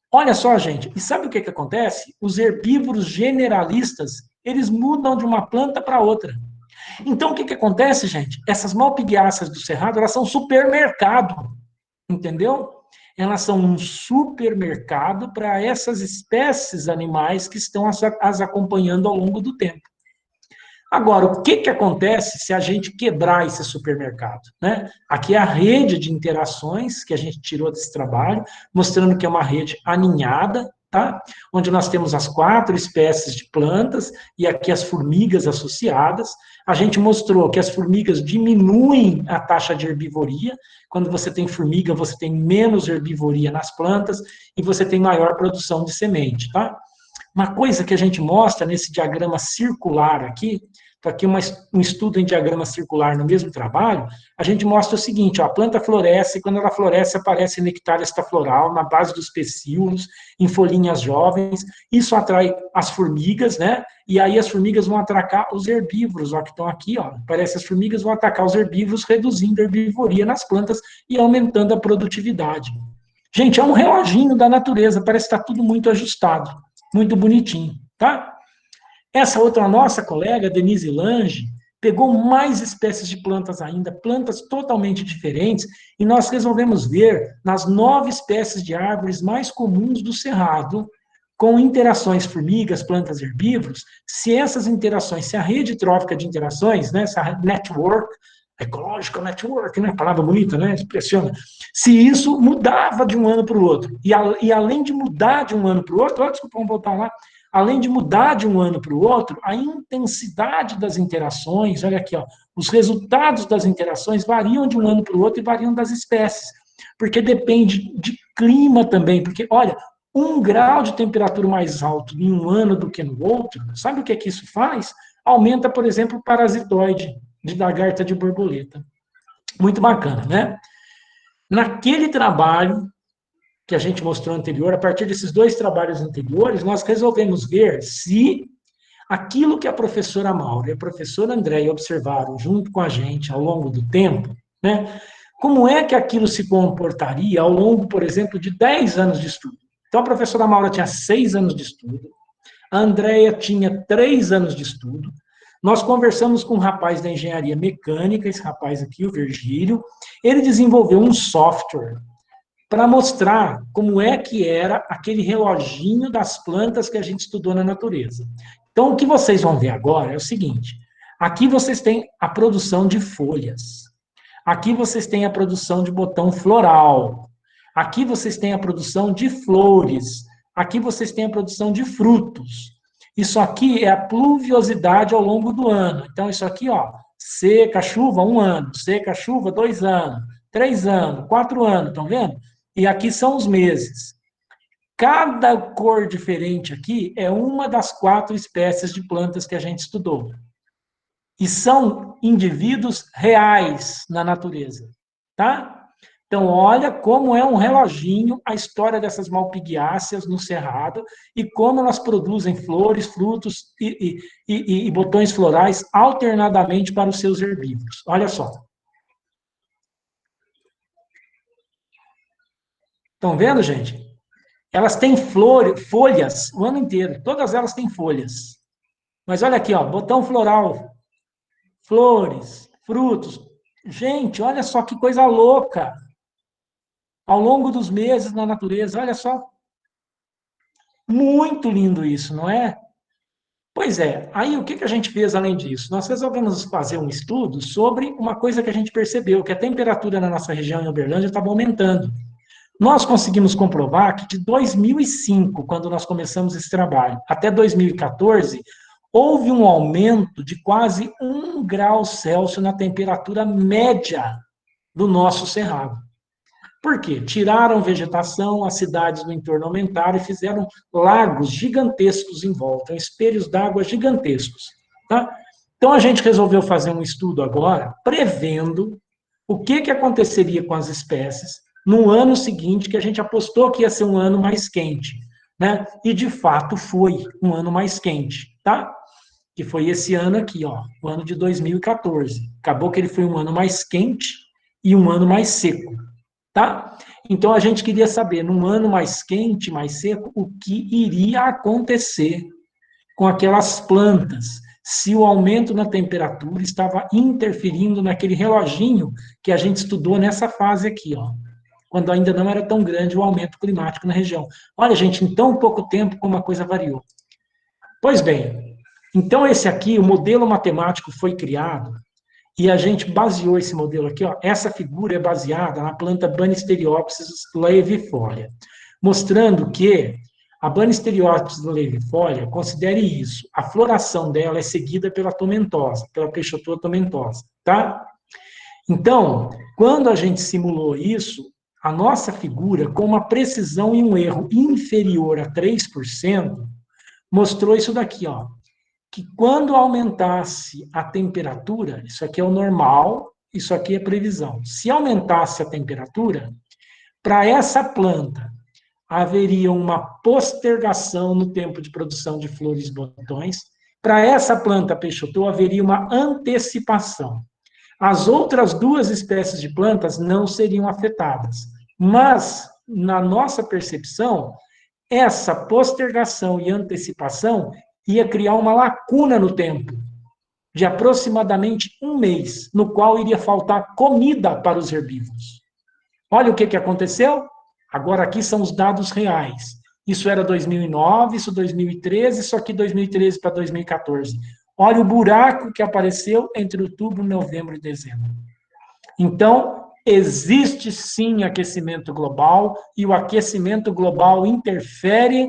S2: Olha só, gente, e sabe o que, que acontece? Os herbívoros generalistas, eles mudam de uma planta para outra. Então, o que, que acontece, gente? Essas malpighiáceas do cerrado, elas são supermercado, entendeu? Elas são um supermercado para essas espécies animais que estão as acompanhando ao longo do tempo. Agora, o que, que acontece se a gente quebrar esse supermercado? Né? Aqui é a rede de interações que a gente tirou desse trabalho, mostrando que é uma rede aninhada, tá? Onde nós temos as 4 espécies de plantas e aqui as formigas associadas. A gente mostrou que as formigas diminuem a taxa de herbivoria. Quando você tem formiga, você tem menos herbivoria nas plantas e você tem maior produção de semente, tá? Uma coisa que a gente mostra nesse diagrama circular aqui, está aqui um estudo em diagrama circular no mesmo trabalho, a gente mostra o seguinte, ó, a planta floresce, e quando ela floresce, aparece nectária estafloral na base dos pecíolos, em folhinhas jovens, isso atrai as formigas, né? E aí as formigas vão atacar os herbívoros, ó, que estão aqui, ó, parece as formigas vão atacar os herbívoros, reduzindo a herbivoria nas plantas e aumentando a produtividade. Gente, é um reloginho da natureza, parece que está tudo muito ajustado, muito bonitinho, tá? Essa outra nossa colega, Denise Lange, pegou mais espécies de plantas ainda, plantas totalmente diferentes, e nós resolvemos ver nas 9 espécies de árvores mais comuns do cerrado, com interações formigas, plantas e herbívoros, se essas interações, se a rede trófica de interações, né, essa network, ecological network, né, palavra bonita, né, impressiona, se isso mudava de um ano para o outro, e além de mudar de um ano para o outro, desculpa, vamos voltar lá, além de mudar de um ano para o outro, a intensidade das interações, olha aqui, ó, os resultados das interações variam de um ano para o outro e variam das espécies, porque depende de clima também, porque, olha, 1 grau de temperatura mais alto em um ano do que no outro, sabe o que é que isso faz? Aumenta, por exemplo, o parasitoide de lagarta de borboleta. Muito bacana, né? Naquele trabalho que a gente mostrou anterior, a partir desses 2 trabalhos anteriores, nós resolvemos ver se aquilo que a professora Maura e a professora Andréia observaram junto com a gente ao longo do tempo, né, como é que aquilo se comportaria ao longo, por exemplo, de 10 anos de estudo. Então, a professora Maura tinha 6 anos de estudo, a Andréia tinha 3 anos de estudo, nós conversamos com um rapaz da engenharia mecânica, esse rapaz aqui, o Virgílio, ele desenvolveu um software para mostrar como é que era aquele reloginho das plantas que a gente estudou na natureza. Então, o que vocês vão ver agora é o seguinte, aqui vocês têm a produção de folhas, aqui vocês têm a produção de botão floral, aqui vocês têm a produção de flores, aqui vocês têm a produção de frutos. Isso aqui é a pluviosidade ao longo do ano. Então, isso aqui, ó, seca, chuva, 1 ano, seca, chuva, 2 anos, 3 anos, 4 anos, estão vendo? E aqui são os meses. Cada cor diferente aqui é uma das 4 espécies de plantas que a gente estudou. E são indivíduos reais na natureza, tá? Então, olha como é um reloginho a história dessas malpighiáceas no cerrado e como elas produzem flores, frutos e botões florais alternadamente para os seus herbívoros. Olha só. Estão vendo, gente? Elas têm folhas o ano inteiro. Todas elas têm folhas. Mas olha aqui, ó, botão floral, flores, frutos. Gente, olha só que coisa louca. Ao longo dos meses na natureza, olha só. Muito lindo isso, não é? Pois é. Aí o que a gente fez além disso? Nós resolvemos fazer um estudo sobre uma coisa que a gente percebeu, que a temperatura na nossa região em Uberlândia estava aumentando. Nós conseguimos comprovar que de 2005, quando nós começamos esse trabalho, até 2014, houve um aumento de quase 1 grau Celsius na temperatura média do nosso cerrado. Por quê? Tiraram vegetação, as cidades no entorno aumentaram e fizeram lagos gigantescos em volta, espelhos d'água gigantescos. Tá? Então, a gente resolveu fazer um estudo agora, prevendo o que aconteceria com as espécies no ano seguinte, que a gente apostou que ia ser um ano mais quente. Né? E, de fato, foi um ano mais quente. Tá? Que foi esse ano aqui, ó, o ano de 2014. Acabou que ele foi um ano mais quente e um ano mais seco. Tá? Então, a gente queria saber, num ano mais quente, mais seco, o que iria acontecer com aquelas plantas, se o aumento na temperatura estava interferindo naquele reloginho que a gente estudou nessa fase aqui, ó, quando ainda não era tão grande o aumento climático na região. Olha, gente, em tão pouco tempo como a coisa variou. Pois bem, então esse aqui, o modelo matemático foi criado, e a gente baseou esse modelo aqui, ó, essa figura é baseada na planta Banisteriopsis laevifolia, mostrando que a Banisteriopsis laevifolia, considere isso, a floração dela é seguida pela tomentosa, pela peixotoa tomentosa, tá? Então, quando a gente simulou isso, a nossa figura, com uma precisão e um erro inferior a 3%, mostrou isso daqui, ó, que quando aumentasse a temperatura, isso aqui é o normal, isso aqui é previsão. Se aumentasse a temperatura, para essa planta haveria uma postergação no tempo de produção de flores e botões. Para essa planta peixotoa haveria uma antecipação. As outras duas espécies de plantas não seriam afetadas. Mas, na nossa percepção, essa postergação e antecipação ia criar uma lacuna no tempo, de aproximadamente 1 mês, no qual iria faltar comida para os herbívoros. Olha o que aconteceu. Agora aqui são os dados reais. Isso era 2009, isso 2013, isso aqui 2013 para 2014. Olha o buraco que apareceu entre outubro, novembro e dezembro. Então, existe sim aquecimento global, e o aquecimento global interfere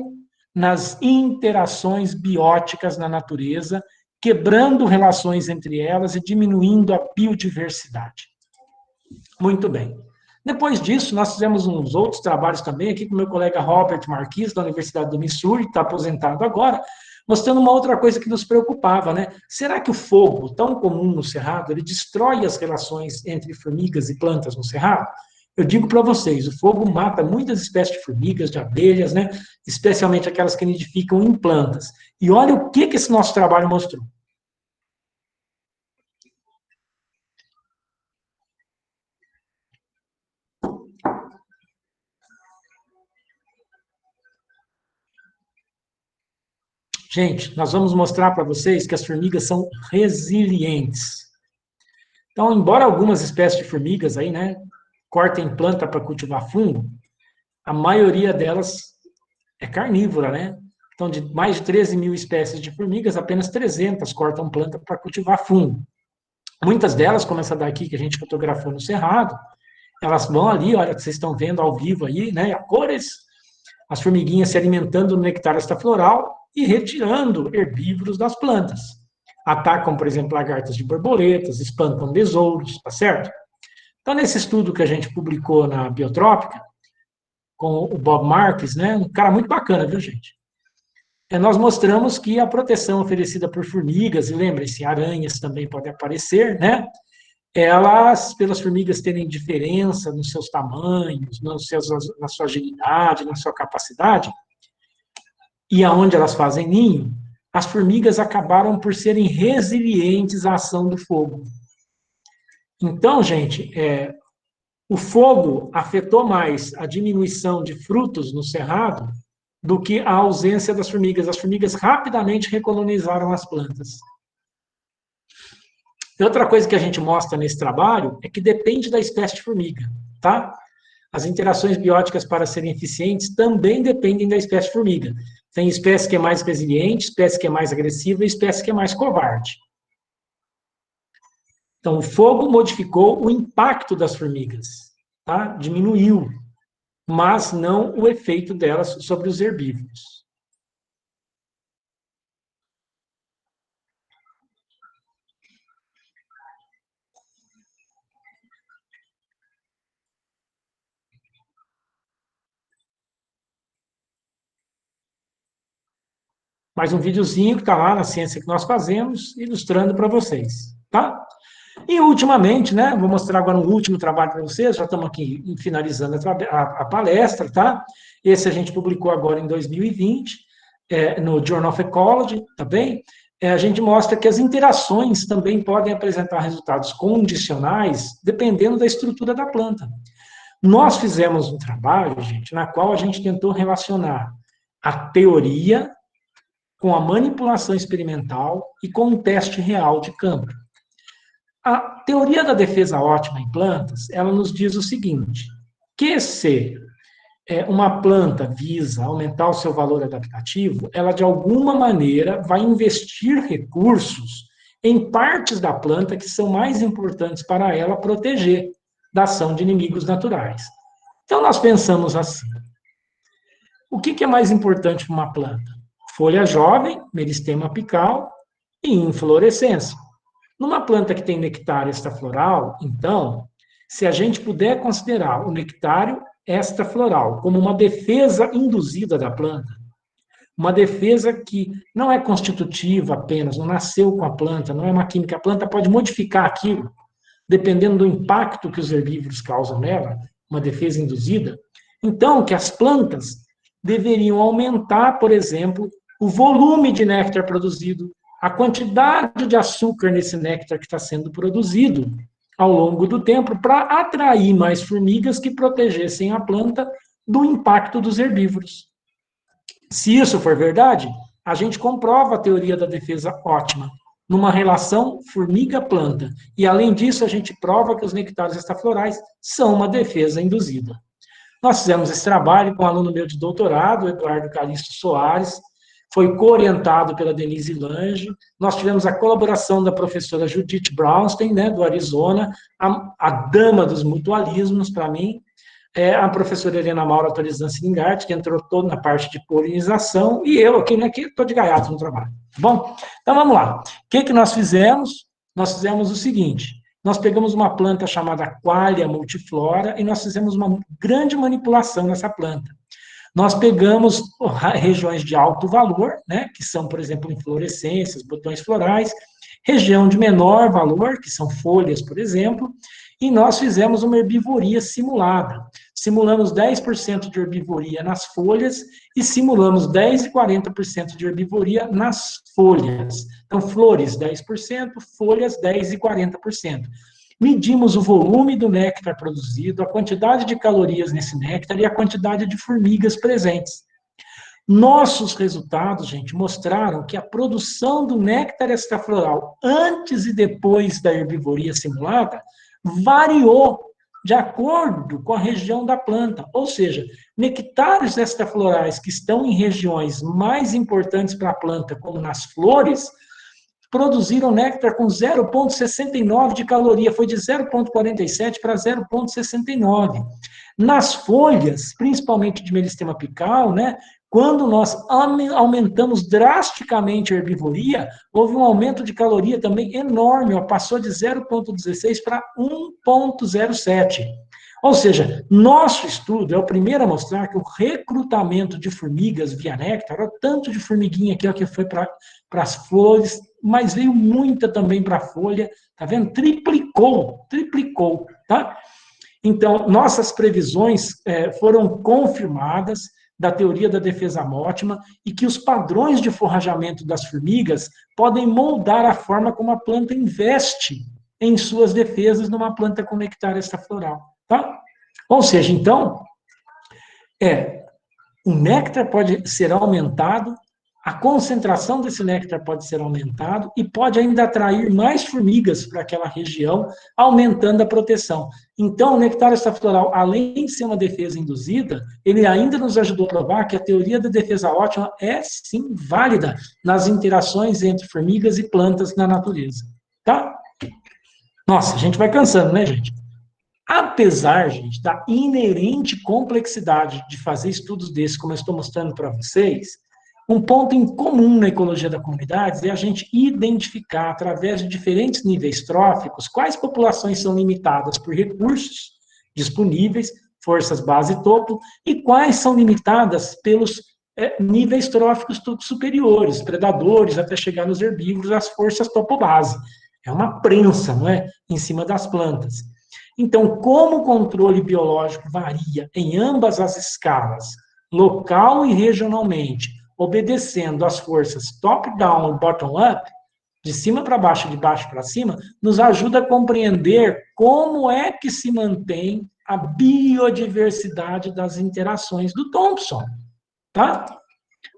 S2: nas interações bióticas na natureza, quebrando relações entre elas e diminuindo a biodiversidade. Muito bem. Depois disso, nós fizemos uns outros trabalhos também, aqui com o meu colega Robert Marquis, da Universidade do Missouri, está aposentado agora, mostrando uma outra coisa que nos preocupava, né? Será que o fogo, tão comum no Cerrado, ele destrói as relações entre formigas e plantas no Cerrado? Eu digo para vocês, o fogo mata muitas espécies de formigas, de abelhas, né? Especialmente aquelas que nidificam em plantas. E olha o que esse nosso trabalho mostrou. Gente, nós vamos mostrar para vocês que as formigas são resilientes. Então, embora algumas espécies de formigas aí, né, cortem planta para cultivar fungo, a maioria delas é carnívora, né? Então, de mais de 13 mil espécies de formigas, apenas 300 cortam planta para cultivar fungo. Muitas delas, como essa daqui que a gente fotografou no Cerrado, elas vão ali, olha, vocês estão vendo ao vivo aí, né, a cores, as formiguinhas se alimentando do nectar estafloral e retirando herbívoros das plantas. Atacam, por exemplo, lagartas de borboletas, espantam besouros, tá certo? Então, nesse estudo que a gente publicou na Biotrópica, com o Bob Marques, né, um cara muito bacana, viu, gente? Nós mostramos que a proteção oferecida por formigas, e lembrem-se, aranhas também podem aparecer, né? Elas, pelas formigas terem diferença nos seus tamanhos, na sua agilidade, na sua capacidade, e aonde elas fazem ninho, as formigas acabaram por serem resilientes à ação do fogo. Então, gente, o fogo afetou mais a diminuição de frutos no cerrado do que a ausência das formigas. As formigas rapidamente recolonizaram as plantas. E outra coisa que a gente mostra nesse trabalho é que depende da espécie de formiga, tá? As interações bióticas, para serem eficientes, também dependem da espécie de formiga. Tem espécie que é mais resiliente, espécie que é mais agressiva e espécie que é mais covarde. Então, o fogo modificou o impacto das formigas, tá? Diminuiu. mas não o efeito delas sobre os herbívoros. Mais um videozinho que está lá na ciência que nós fazemos, ilustrando para vocês, tá? E, ultimamente, né, vou mostrar agora um último trabalho para vocês, já estamos aqui finalizando a palestra, tá? Esse a gente publicou agora em 2020, no Journal of Ecology, tá bem? A gente mostra que as interações também podem apresentar resultados condicionais, dependendo da estrutura da planta. Nós fizemos um trabalho, gente, na qual a gente tentou relacionar a teoria com a manipulação experimental e com um teste real de campo. A teoria da defesa ótima em plantas, ela nos diz o seguinte, que se uma planta visa aumentar o seu valor adaptativo, ela de alguma maneira vai investir recursos em partes da planta que são mais importantes para ela proteger da ação de inimigos naturais. Então nós pensamos assim, o que é mais importante para uma planta? Folha jovem, meristema apical e inflorescência. Numa planta que tem nectário extrafloral, então, se a gente puder considerar o nectário extrafloral como uma defesa induzida da planta, uma defesa que não é constitutiva apenas, não nasceu com a planta, não é uma química, a planta pode modificar aquilo, dependendo do impacto que os herbívoros causam nela, uma defesa induzida, então que as plantas deveriam aumentar, por exemplo, o volume de néctar produzido, a quantidade de açúcar nesse néctar que está sendo produzido ao longo do tempo para atrair mais formigas que protegessem a planta do impacto dos herbívoros. Se isso for verdade, a gente comprova a teoria da defesa ótima numa relação formiga-planta. E, além disso, a gente prova que os nectários extraflorais são uma defesa induzida. Nós fizemos esse trabalho com um aluno meu de doutorado, Eduardo Calixto Soares, foi co-orientado pela Denise Lange, nós tivemos a colaboração da professora Judith Brownstein, né, do Arizona, a dama dos mutualismos, para mim, a professora Helena Maura Torizan-Singart, que entrou toda na parte de polinização, e eu aqui, né, que estou de gaiato no trabalho. Tá bom? Então, vamos lá. O que nós fizemos? Nós fizemos o seguinte, nós pegamos uma planta chamada Qualia multiflora e nós fizemos uma grande manipulação nessa planta. Nós pegamos regiões de alto valor, né, que são, por exemplo, inflorescências, botões florais, região de menor valor, que são folhas, por exemplo, e nós fizemos uma herbivoria simulada. Simulamos 10% de herbivoria nas folhas e simulamos 10% e 40% de herbivoria nas folhas. Então, flores 10%, folhas 10% e 40%. Medimos o volume do néctar produzido, a quantidade de calorias nesse néctar e a quantidade de formigas presentes. Nossos resultados, gente, mostraram que a produção do néctar extrafloral antes e depois da herbivoria simulada variou de acordo com a região da planta. Ou seja, nectários extraflorais que estão em regiões mais importantes para a planta, como nas flores, produziram néctar com 0,69 de caloria, foi de 0,47 para 0,69. Nas folhas, principalmente de meristema apical, né, quando nós aumentamos drasticamente a herbivoria, houve um aumento de caloria também enorme, passou de 0,16 para 1,07. Ou seja, nosso estudo é o primeiro a mostrar que o recrutamento de formigas via néctar, olha o tanto de formiguinha aqui ó, que foi para as flores, mas veio muita também para a folha, tá vendo? Triplicou, tá? Então, nossas previsões foram confirmadas da teoria da defesa ótima e que os padrões de forrajamento das formigas podem moldar a forma como a planta investe em suas defesas numa planta com nectar extrafloral, tá? Ou seja, então, o néctar pode ser aumentado, a concentração desse néctar pode ser aumentado e pode ainda atrair mais formigas para aquela região, aumentando a proteção. Então, o nectar extrafloral, além de ser uma defesa induzida, ele ainda nos ajudou a provar que a teoria da defesa ótima é, sim, válida nas interações entre formigas e plantas na natureza. Tá? Nossa, a gente vai cansando, né, gente? Apesar, gente, da inerente complexidade de fazer estudos desses, como eu estou mostrando para vocês, um ponto em comum na ecologia da comunidade é a gente identificar, através de diferentes níveis tróficos, quais populações são limitadas por recursos disponíveis, forças base e topo, e quais são limitadas pelos níveis tróficos superiores, predadores, até chegar nos herbívoros, as forças topo-base. É uma prensa, não é? Em cima das plantas. Então, como o controle biológico varia em ambas as escalas, local e regionalmente, obedecendo às forças top-down e bottom-up, de cima para baixo, de baixo para cima, nos ajuda a compreender como é que se mantém a biodiversidade das interações do Thompson, tá?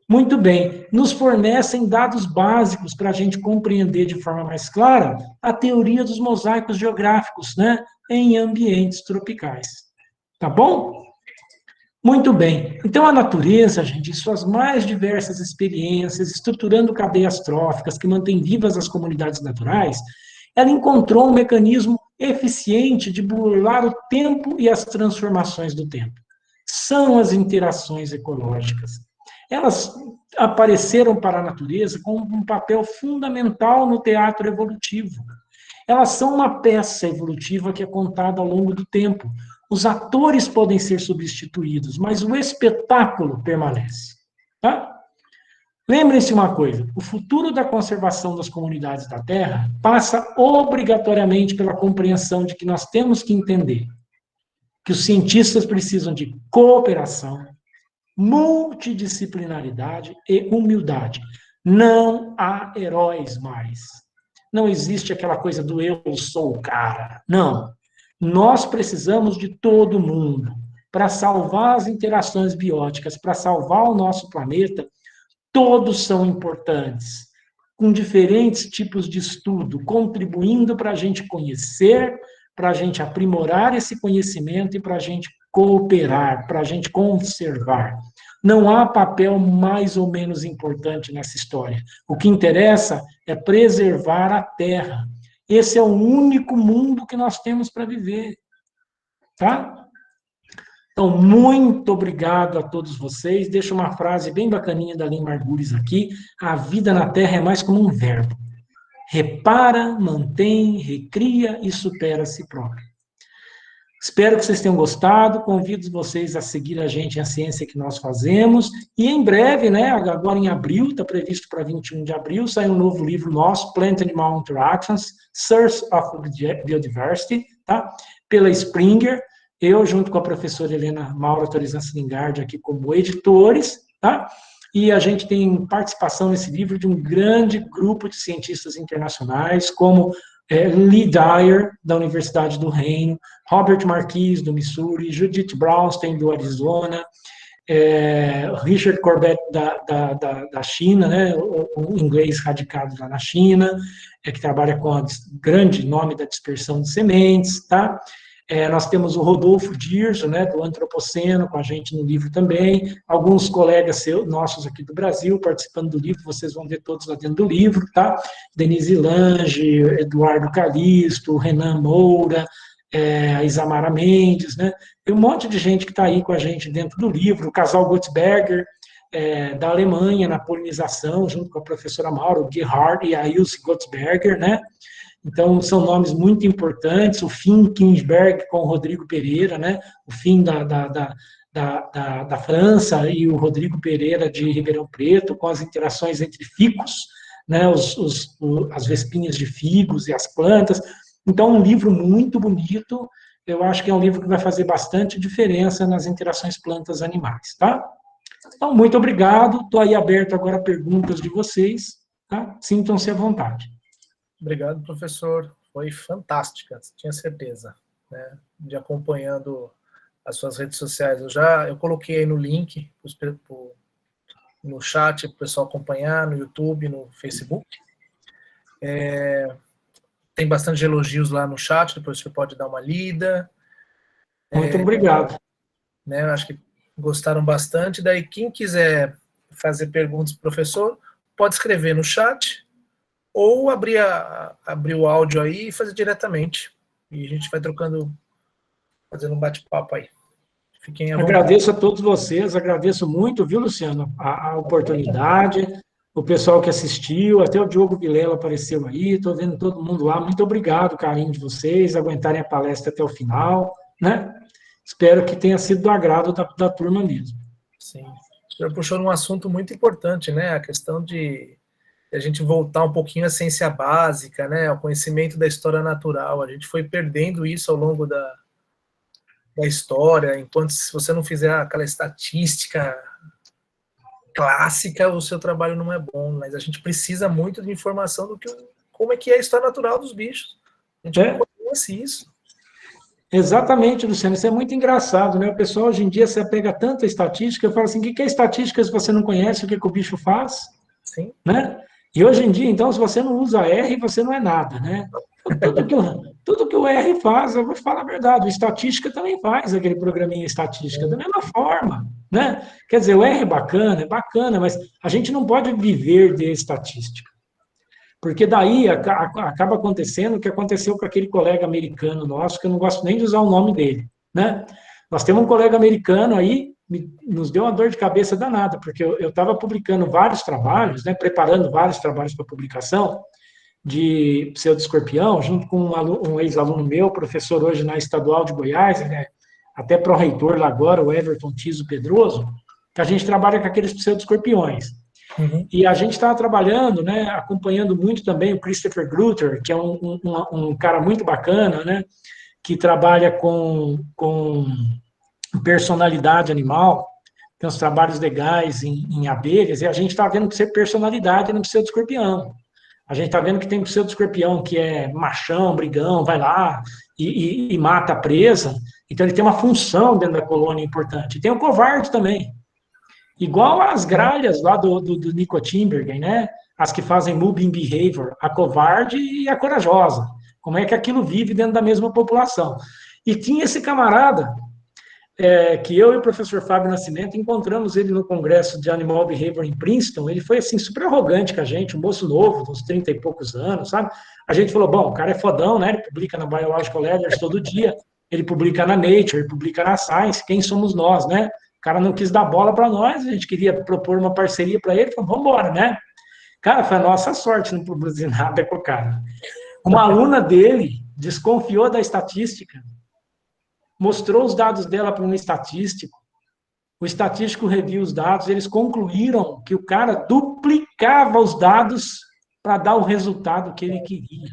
S2: Muito bem, nos fornecem dados básicos para a gente compreender de forma mais clara a teoria dos mosaicos geográficos, né, em ambientes tropicais. Tá bom? Muito bem. Então, a natureza, gente, em suas mais diversas experiências, estruturando cadeias tróficas que mantêm vivas as comunidades naturais, ela encontrou um mecanismo eficiente de burlar o tempo e as transformações do tempo. São as interações ecológicas. Elas apareceram para a natureza com um papel fundamental no teatro evolutivo. Elas são uma peça evolutiva que é contada ao longo do tempo. Os atores podem ser substituídos, mas o espetáculo permanece. Tá? Lembrem-se uma coisa: o futuro da conservação das comunidades da Terra passa obrigatoriamente pela compreensão de que nós temos que entender que os cientistas precisam de cooperação, multidisciplinaridade e humildade. Não há heróis mais. Não existe aquela coisa do eu sou o cara. Não. Nós precisamos de todo mundo para salvar as interações bióticas, para salvar o nosso planeta. Todos são importantes, com diferentes tipos de estudo, contribuindo para a gente conhecer, para a gente aprimorar esse conhecimento e para a gente cooperar, para a gente conservar. Não há papel mais ou menos importante nessa história. O que interessa é preservar a Terra. Esse é o único mundo que nós temos para viver. Tá? Então, muito obrigado a todos vocês. Deixo uma frase bem bacaninha da Lynn Margulis aqui. A vida na Terra é mais como um verbo. Repara, mantém, recria e supera a si próprio. Espero que vocês tenham gostado. Convido vocês a seguir a gente em A Ciência que Nós Fazemos. E em breve, né, agora em abril, está previsto para 21 de abril, sai um novo livro nosso, Plant Animal Interactions, Source of Biodiversity, tá? Pela Springer. Eu, junto com a professora Helena Maura Torizan Lingard, aqui como editores, tá? E a gente tem participação nesse livro de um grande grupo de cientistas internacionais, como Lee Dyer, da Universidade do Reino, Robert Marquis, do Missouri, Judith Brownstein, do Arizona, Richard Corbett, da China, né, um inglês radicado lá na China, que trabalha com o grande nome da dispersão de sementes, tá? Nós temos o Rodolfo Dirso, né, do Antropoceno, com a gente no livro também, alguns colegas nossos aqui do Brasil participando do livro, vocês vão ver todos lá dentro do livro, tá? Denise Lange, Eduardo Calisto, Renan Moura, a Isamara Mendes, né? Tem um monte de gente que está aí com a gente dentro do livro, o casal Gutzberger, da Alemanha, na polinização, junto com a professora Maura, o Gerhard e a Ilse Gutzberger, né? Então, são nomes muito importantes, o Finn Kingsberg com o Rodrigo Pereira, né? O Finn da França e o Rodrigo Pereira de Ribeirão Preto, com as interações entre ficus, né? As vespinhas de figos e as plantas. Então, um livro muito bonito, eu acho que é um livro que vai fazer bastante diferença nas interações plantas-animais, tá? Então, muito obrigado, estou aí aberto agora a perguntas de vocês, tá? Sintam-se à vontade.
S1: Obrigado, professor. Foi fantástica, tinha certeza, né? De acompanhando as suas redes sociais. Eu coloquei aí no link no chat para o pessoal acompanhar, no YouTube, no Facebook. Tem bastante elogios lá no chat, depois você pode dar uma lida.
S2: Muito obrigado.
S1: Né, eu acho que gostaram bastante. Daí, quem quiser fazer perguntas para o professor, pode escrever no chat, ou abrir o áudio aí e fazer diretamente. E a gente vai trocando fazendo um bate-papo aí. Fiquem à vontade.
S2: Agradeço a todos vocês, agradeço muito, viu, Luciano, a oportunidade, o pessoal que assistiu, até o Diogo Vilela apareceu aí, estou vendo todo mundo lá, muito obrigado, carinho de vocês, aguentarem a palestra até o final, né? Espero que tenha sido do agrado da turma mesmo.
S1: Sim, você puxou num assunto muito importante, né, a questão de a gente voltar um pouquinho à ciência básica, né, ao conhecimento da história natural, a gente foi perdendo isso ao longo da história, enquanto se você não fizer aquela estatística clássica, o seu trabalho não é bom, mas a gente precisa muito de informação do que como é que é a história natural dos bichos. A gente não conhece isso.
S2: Exatamente, Luciano, isso é muito engraçado, né? O pessoal hoje em dia se apega tanto à estatística, eu falo assim, o que é estatística se você não conhece o que o bicho faz?
S1: Sim.
S2: Né? E hoje em dia, então, se você não usa R, você não é nada, né? Tudo que o R faz, eu vou te falar a verdade, o estatística também faz aquele programinha estatística, da mesma forma, né? Quer dizer, o R é bacana, mas a gente não pode viver de estatística. Porque daí acaba acontecendo o que aconteceu com aquele colega americano nosso, que eu não gosto nem de usar o nome dele, né? Nós temos um colega americano aí, nos deu uma dor de cabeça danada, porque eu estava publicando vários trabalhos, né, preparando vários trabalhos para publicação, de pseudo-escorpião, junto com um ex-aluno meu, professor hoje na Estadual de Goiás, né, até pró-reitor lá agora, o Everton Tiso Pedroso, que a gente trabalha com aqueles pseudo-escorpiões. Uhum. E a gente estava trabalhando, né, acompanhando muito também o Christopher Grutter, que é um cara muito bacana, né, que trabalha com personalidade animal, tem uns trabalhos legais em abelhas, e a gente está vendo que ser personalidade no pseudo-escorpião. A gente está vendo que tem pseudo-escorpião que é machão, brigão, vai lá e mata a presa, então ele tem uma função dentro da colônia importante. E tem o covarde também. Igual as gralhas lá do Nico Tinbergen, né? As que fazem moving behavior, a covarde e a corajosa. Como é que aquilo vive dentro da mesma população? E tinha esse camarada, que eu e o professor Fábio Nascimento encontramos ele no congresso de Animal Behavior em Princeton. Ele foi, assim, super arrogante com a gente, um moço novo, uns 30 e poucos anos, sabe? A gente falou, bom, o cara é fodão, né? Ele publica na Biological Letters todo dia, ele publica na Nature, ele publica na Science, quem somos nós, né? O cara não quis dar bola para nós, a gente queria propor uma parceria para ele, falou, vamos embora, né? Cara, foi a nossa sorte não produzir nada com o cara. Uma aluna dele desconfiou da estatística, mostrou os dados dela para um estatístico, o estatístico reviu os dados, eles concluíram que o cara duplicava os dados para dar o resultado que ele queria.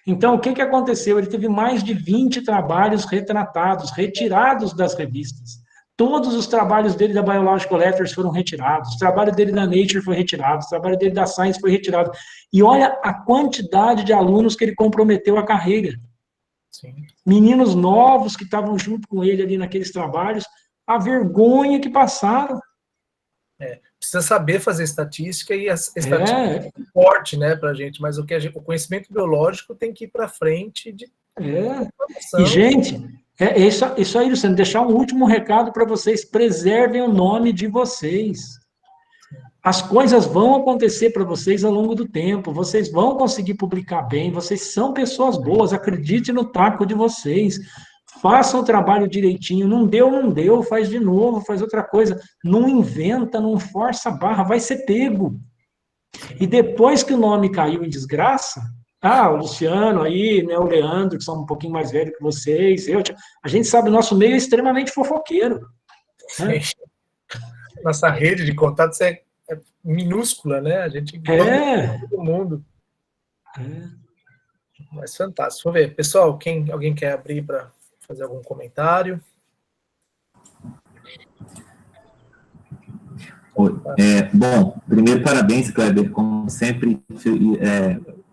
S2: Então, o que aconteceu? Ele teve mais de 20 trabalhos retratados, retirados das revistas. Todos os trabalhos dele da Biological Letters foram retirados, o trabalho dele da Nature foi retirado, o trabalho dele da Science foi retirado. E olha a quantidade de alunos que ele comprometeu a carreira. Sim. Meninos novos que estavam junto com ele ali naqueles trabalhos, a vergonha que passaram.
S1: Precisa saber fazer estatística e a estatística é forte, né, para a gente, mas o conhecimento biológico tem que ir para frente.
S2: E, gente, isso aí, Luciano, deixar um último recado para vocês, preservem o nome de vocês. As coisas vão acontecer para vocês ao longo do tempo, vocês vão conseguir publicar bem, vocês são pessoas boas, acredite no taco de vocês, façam o trabalho direitinho, não deu, faz de novo, faz outra coisa, não inventa, não força a barra, vai ser pego. E depois que o nome caiu em desgraça, o Luciano aí, né, o Leandro, que são um pouquinho mais velhos que vocês, a gente sabe, o nosso meio é extremamente fofoqueiro. Né?
S1: Nossa rede de contatos é minúscula, né? A gente todo mundo. Mas fantástico. Vamos ver. Pessoal, alguém quer abrir para fazer algum comentário?
S3: Bom, primeiro, parabéns, Kleber. Como sempre,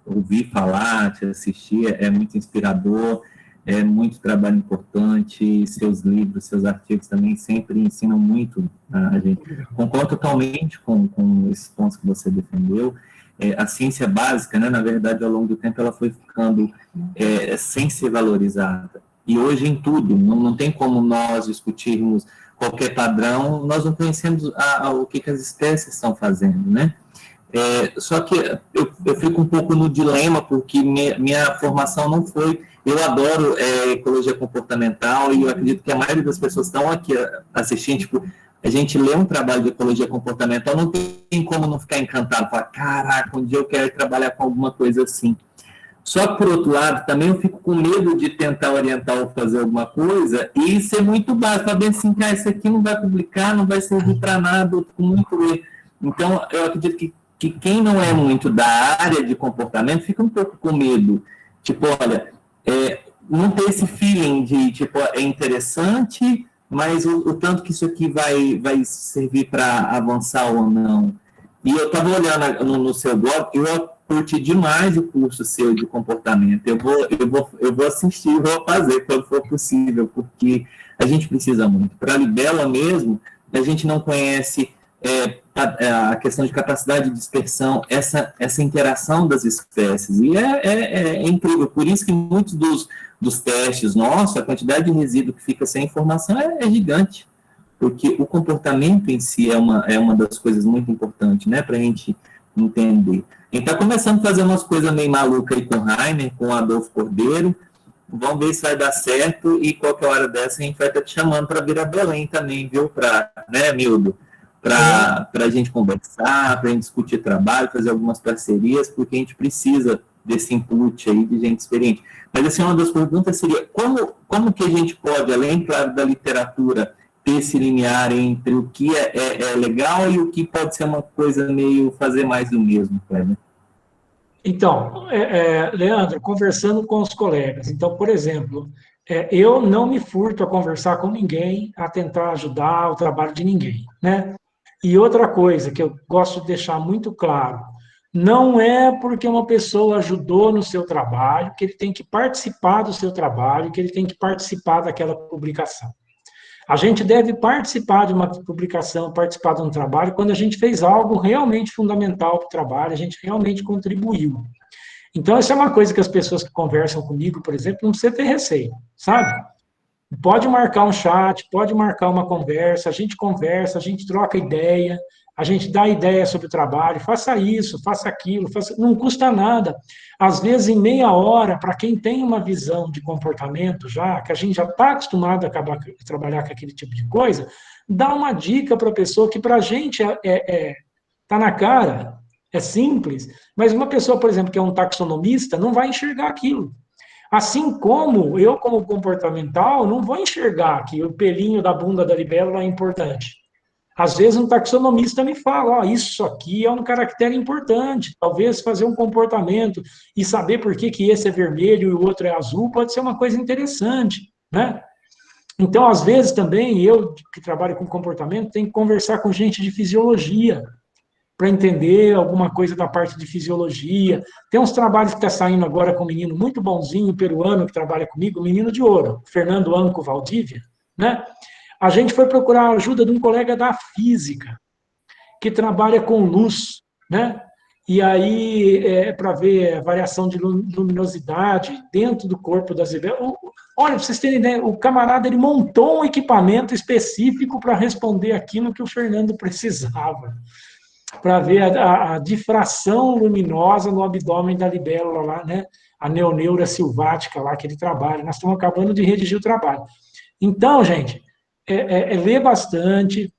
S3: ouvir falar, te assistir, é muito inspirador, é muito trabalho importante, seus livros, seus artigos também sempre ensinam muito a gente. Concordo totalmente com esses pontos que você defendeu. A ciência básica, né, na verdade, ao longo do tempo, ela foi ficando sem ser valorizada. E hoje em tudo, não tem como nós discutirmos qualquer padrão, nós não conhecemos o que as espécies estão fazendo, né? Só que eu fico um pouco no dilema, porque minha formação não foi Eu adoro ecologia comportamental e eu acredito que a maioria das pessoas que estão aqui assistindo, tipo, a gente lê um trabalho de ecologia comportamental, não tem como não ficar encantado, falar, caraca, um dia eu quero trabalhar com alguma coisa assim. Só que, por outro lado, também eu fico com medo de tentar orientar ou fazer alguma coisa e ser muito básico, saber assim, cara, isso aqui não vai publicar, não vai servir para nada, eu fico muito medo. Então, eu acredito que quem não é muito da área de comportamento fica um pouco com medo. Tipo, olha, não ter esse feeling de, tipo, é interessante, mas o tanto que isso aqui vai servir para avançar ou não. E eu estava olhando no seu blog, eu curti demais o curso seu de comportamento. Eu vou assistir, vou fazer quando for possível, porque a gente precisa muito. Para a libélula mesmo, a gente não conhece a questão de capacidade de dispersão, essa interação das espécies. E é incrível. Por isso que muitos dos testes nossos, a quantidade de resíduo que fica sem informação é gigante. Porque o comportamento em si é uma das coisas muito importantes, né, para a gente entender. A gente está começando a fazer umas coisas meio malucas aí com o Rainer, com o Adolfo Cordeiro. Vamos ver se vai dar certo e qualquer hora dessa a gente vai estar te chamando para vir a Belém também, viu? Né, Mildo? Para a gente conversar, para a gente discutir trabalho, fazer algumas parcerias, porque a gente precisa desse input aí de gente experiente. Mas, assim, uma das perguntas seria, como que a gente pode, além, claro, da literatura, ter esse limiar entre o que é legal e o que pode ser uma coisa meio fazer mais do mesmo, Kleber?
S2: Então, Leandro, conversando com os colegas. Então, por exemplo, eu não me furto a conversar com ninguém, a tentar ajudar o trabalho de ninguém, né? E outra coisa que eu gosto de deixar muito claro, não é porque uma pessoa ajudou no seu trabalho que ele tem que participar do seu trabalho, que ele tem que participar daquela publicação. A gente deve participar de uma publicação, participar de um trabalho, quando a gente fez algo realmente fundamental para o trabalho, a gente realmente contribuiu. Então, essa é uma coisa que as pessoas que conversam comigo, por exemplo, não precisa ter receio, sabe? Pode marcar um chat, pode marcar uma conversa, a gente troca ideia, a gente dá ideia sobre o trabalho, faça isso, faça aquilo, não custa nada. Às vezes, em meia hora, para quem tem uma visão de comportamento já, que a gente já está acostumado a trabalhar com aquele tipo de coisa, dá uma dica para a pessoa que para a gente está na cara, é simples, mas uma pessoa, por exemplo, que é um taxonomista, não vai enxergar aquilo. Assim como eu, como comportamental, não vou enxergar que o pelinho da bunda da libélula é importante. Às vezes um taxonomista me fala, isso aqui é um caractere importante, talvez fazer um comportamento e saber por que esse é vermelho e o outro é azul pode ser uma coisa interessante, né? Então, às vezes também, eu que trabalho com comportamento, tenho que conversar com gente de fisiologia, para entender alguma coisa da parte de fisiologia. Tem uns trabalhos que está saindo agora com um menino muito bonzinho, peruano, que trabalha comigo, um menino de ouro, Fernando Anco Valdívia, né? A gente foi procurar a ajuda de um colega da física, que trabalha com luz, né? E aí, para ver a variação de luminosidade dentro do corpo das libélulas. Olha, para vocês terem ideia, o camarada ele montou um equipamento específico para responder aquilo que o Fernando precisava, para ver a difração luminosa no abdômen da libélula lá, né? A neoneura silvática lá que ele trabalha. Nós estamos acabando de redigir o trabalho. Então, gente, ler bastante.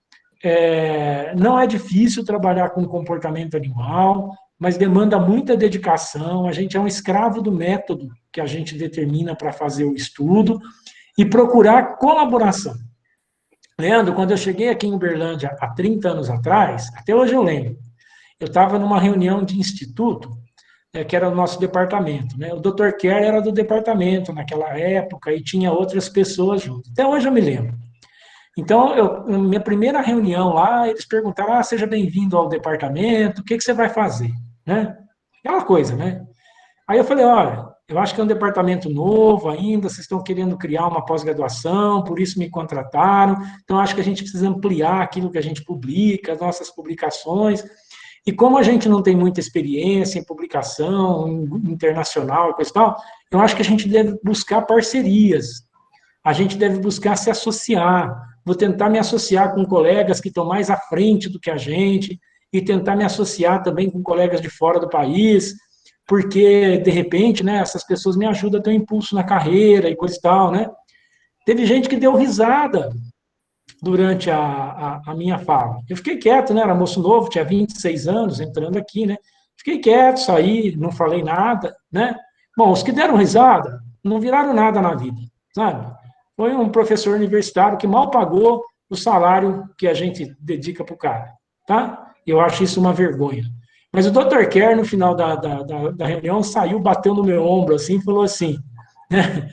S2: Não é difícil trabalhar com comportamento animal, mas demanda muita dedicação. A gente é um escravo do método que a gente determina para fazer o estudo e procurar colaboração. Leandro, quando eu cheguei aqui em Uberlândia há 30 anos atrás, até hoje eu lembro, eu estava numa reunião de instituto, que era o nosso departamento, né? O Dr. Kerr era do departamento naquela época e tinha outras pessoas junto. Até hoje eu me lembro. Então, minha primeira reunião lá, eles perguntaram, seja bem-vindo ao departamento, o que você vai fazer? Né? Aquela coisa, né? Aí eu falei, olha, eu acho que é um departamento novo ainda, vocês estão querendo criar uma pós-graduação, por isso me contrataram, então acho que a gente precisa ampliar aquilo que a gente publica, as nossas publicações, e como a gente não tem muita experiência em publicação internacional, coisa e tal, eu acho que a gente deve buscar parcerias, a gente deve buscar se associar, vou tentar me associar com colegas que estão mais à frente do que a gente, e tentar me associar também com colegas de fora do país, porque, de repente, né, essas pessoas me ajudam a ter um impulso na carreira e coisa e tal, né? Teve gente que deu risada durante a minha fala. Eu fiquei quieto, né? Era moço novo, tinha 26 anos, entrando aqui, né? Fiquei quieto, saí, não falei nada, né? Bom, os que deram risada não viraram nada na vida, sabe? Foi um professor universitário que mal pagou o salário que a gente dedica para o cara, tá? Eu acho isso uma vergonha. Mas o Dr. Kerr, no final da reunião, saiu, bateu no meu ombro assim, e falou assim, né?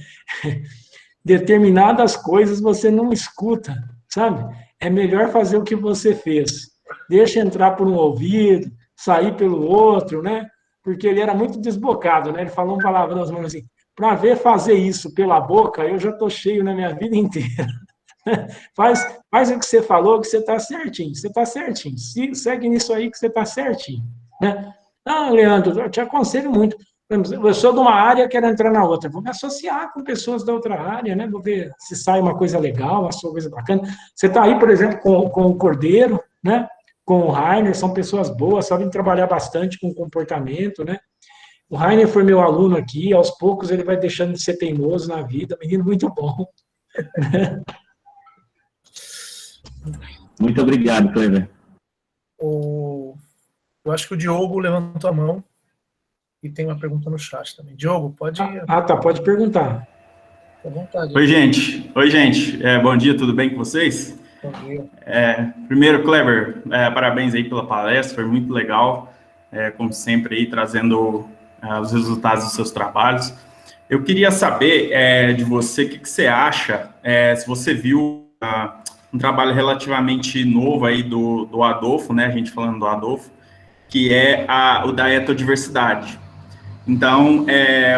S2: Determinadas coisas você não escuta, sabe? É melhor fazer o que você fez. Deixa entrar por um ouvido, sair pelo outro, né? Porque ele era muito desbocado, né? Ele falou um palavrão assim, para ver fazer isso pela boca, eu já estou cheio na minha vida inteira. Faz o que você falou, que você está certinho, você está certinho. Segue nisso aí que você está certinho, né? Ah, Leandro, eu te aconselho muito. Eu sou de uma área, quero entrar na outra. Vou me associar com pessoas da outra área, né? Vou ver se sai uma coisa legal, uma coisa bacana. Você está aí, por exemplo, com o Cordeiro, né? Com o Rainer, são pessoas boas, sabem trabalhar bastante com comportamento, né? O Rainer foi meu aluno aqui, aos poucos ele vai deixando de ser teimoso na vida, menino muito bom.
S3: Muito obrigado, Kleber.
S1: Eu acho que o Diogo levantou a mão e tem uma pergunta no chat também. Diogo, pode ir.
S2: Tá, pode perguntar.
S1: À vontade.
S4: Oi, gente. Bom dia, tudo bem com vocês?
S1: Bom dia.
S4: Primeiro, Kleber, parabéns aí pela palestra, foi muito legal, como sempre, aí trazendo os resultados dos seus trabalhos. Eu queria saber de você o que você acha, se você viu um trabalho relativamente novo aí do Adolfo, né, a gente falando do Adolfo, que é o da etodiversidade. Então,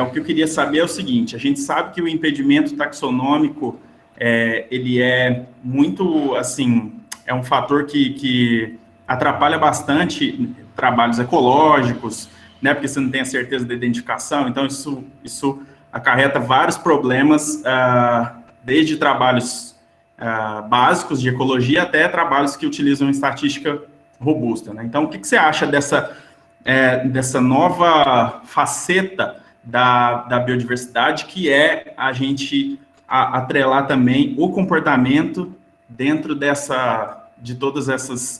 S4: o que eu queria saber é o seguinte, a gente sabe que o impedimento taxonômico, ele é muito, assim, é um fator que atrapalha bastante trabalhos ecológicos, né, porque você não tem a certeza da identificação, então isso acarreta vários problemas, desde trabalhos básicos de ecologia até trabalhos que utilizam estatística robusta, né? Então, o que você acha dessa nova faceta da biodiversidade, que é a gente atrelar também o comportamento dentro de todas essas,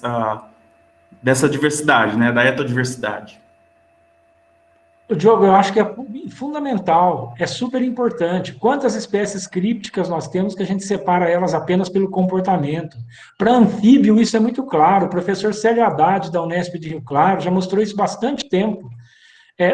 S4: dessa diversidade, né, da etodiversidade?
S2: Diogo, eu acho que é fundamental, é super importante. Quantas espécies crípticas nós temos que a gente separa elas apenas pelo comportamento? Para anfíbio, isso é muito claro. O professor Célio Haddad, da Unesp de Rio Claro, já mostrou isso há bastante tempo.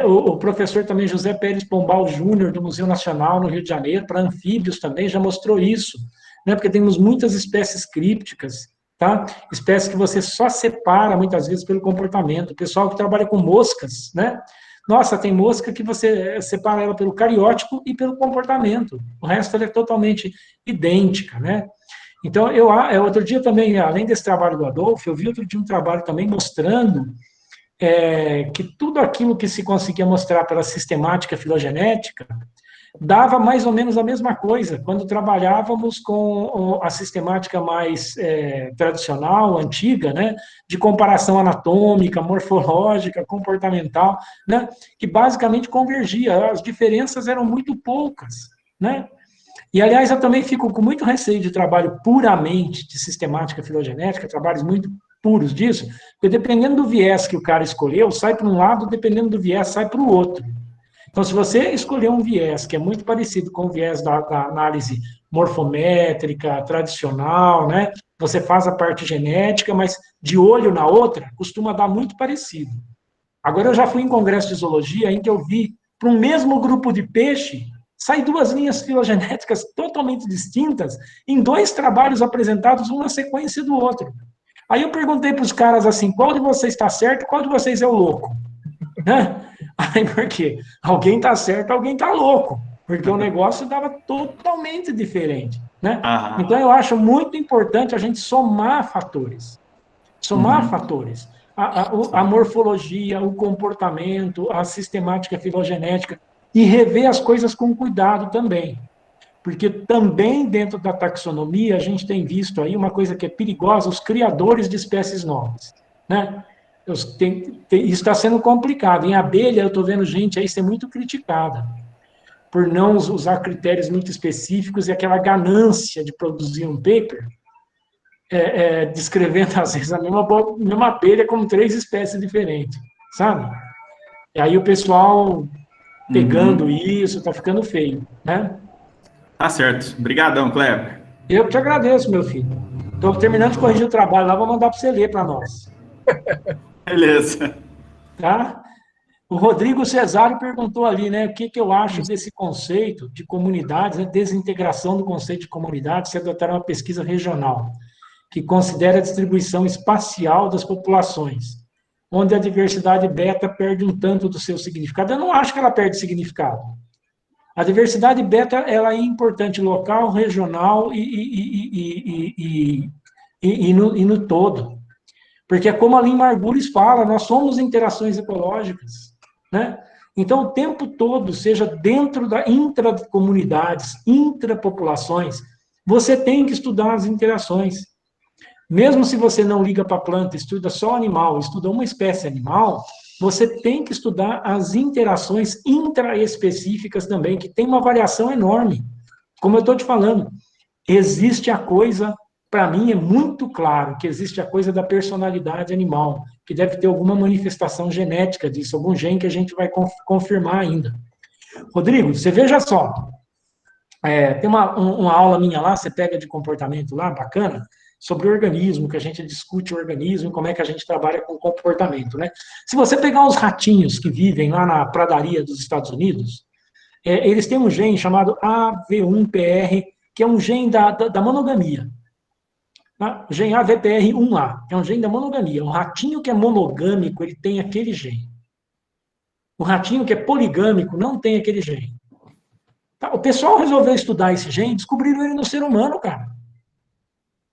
S2: O professor também José Pérez Pombal Júnior, do Museu Nacional, no Rio de Janeiro, para anfíbios também, já mostrou isso, né? Porque temos muitas espécies crípticas, tá? Espécies que você só separa, muitas vezes, pelo comportamento. O pessoal que trabalha com moscas, né? Nossa, tem mosca que você separa ela pelo cariótipo e pelo comportamento. O resto ela é totalmente idêntica, né? Então, outro dia também, além desse trabalho do Adolfo, eu vi outro dia um trabalho também mostrando que tudo aquilo que se conseguia mostrar pela sistemática filogenética dava mais ou menos a mesma coisa quando trabalhávamos com a sistemática mais tradicional, antiga, né, de comparação anatômica, morfológica, comportamental, né, que basicamente convergia, as diferenças eram muito poucas, né. E, aliás, eu também fico com muito receio de trabalho puramente de sistemática filogenética, trabalhos muito puros disso, porque dependendo do viés que o cara escolheu, sai para um lado, dependendo do viés, sai para o outro. Então, se você escolher um viés que é muito parecido com o viés da análise morfométrica, tradicional, né? Você faz a parte genética, mas de olho na outra, costuma dar muito parecido. Agora, eu já fui em congresso de zoologia em que eu vi, para um mesmo grupo de peixe, sai duas linhas filogenéticas totalmente distintas em dois trabalhos apresentados, um na sequência do outro. Aí eu perguntei para os caras assim, qual de vocês está certo e qual de vocês é o louco? Né? Aí por quê? Alguém está certo, alguém está louco, porque o negócio dava totalmente diferente, né? Então eu acho muito importante a gente somar fatores. Fatores. A morfologia, o comportamento, a sistemática filogenética, e rever as coisas com cuidado também. Porque também dentro da taxonomia a gente tem visto aí uma coisa que é perigosa, os criadores de espécies novas, né? Isso está sendo complicado. Em abelha, eu estou vendo gente aí ser muito criticada por não usar critérios muito específicos e aquela ganância de produzir um paper, descrevendo, às vezes, a mesma abelha como 3 espécies diferentes, sabe? E aí o pessoal pegando isso, está ficando feio, né?
S4: Tá certo. Obrigadão, Kleber.
S2: Eu que te agradeço, meu filho. Estou terminando de corrigir o trabalho lá, vou mandar para você ler para nós.
S4: Beleza.
S2: Tá? O Rodrigo Cesário perguntou ali, né, o que eu acho desse conceito de comunidades, né, desintegração do conceito de comunidade, se adotar uma pesquisa regional, que considera a distribuição espacial das populações, onde a diversidade beta perde um tanto do seu significado. Eu não acho que ela perde significado. A diversidade beta, ela é importante local, regional e no todo. Porque, como a Lynn Margulis fala, nós somos interações ecológicas, né? Então, o tempo todo, seja dentro da intracomunidades, intrapopulações, você tem que estudar as interações. Mesmo se você não liga para a planta, estuda só animal, estuda uma espécie animal, você tem que estudar as interações intraespecíficas também, que tem uma variação enorme. Como eu estou te falando, existe a coisa, para mim é muito claro, que existe a coisa da personalidade animal, que deve ter alguma manifestação genética disso, algum gene que a gente vai confirmar ainda. Rodrigo, você veja só, tem uma aula minha lá, você pega de comportamento lá, bacana, sobre o organismo, que a gente discute o organismo, como é que a gente trabalha com comportamento, né? Se você pegar os ratinhos que vivem lá na pradaria dos Estados Unidos, eles têm um gene chamado AV1PR, que é um gene da monogamia. O gene AVPR1A, que é um gene da monogamia. O ratinho que é monogâmico, ele tem aquele gene. O ratinho que é poligâmico não tem aquele gene. Tá? O pessoal resolveu estudar esse gene, descobriram ele no ser humano, cara.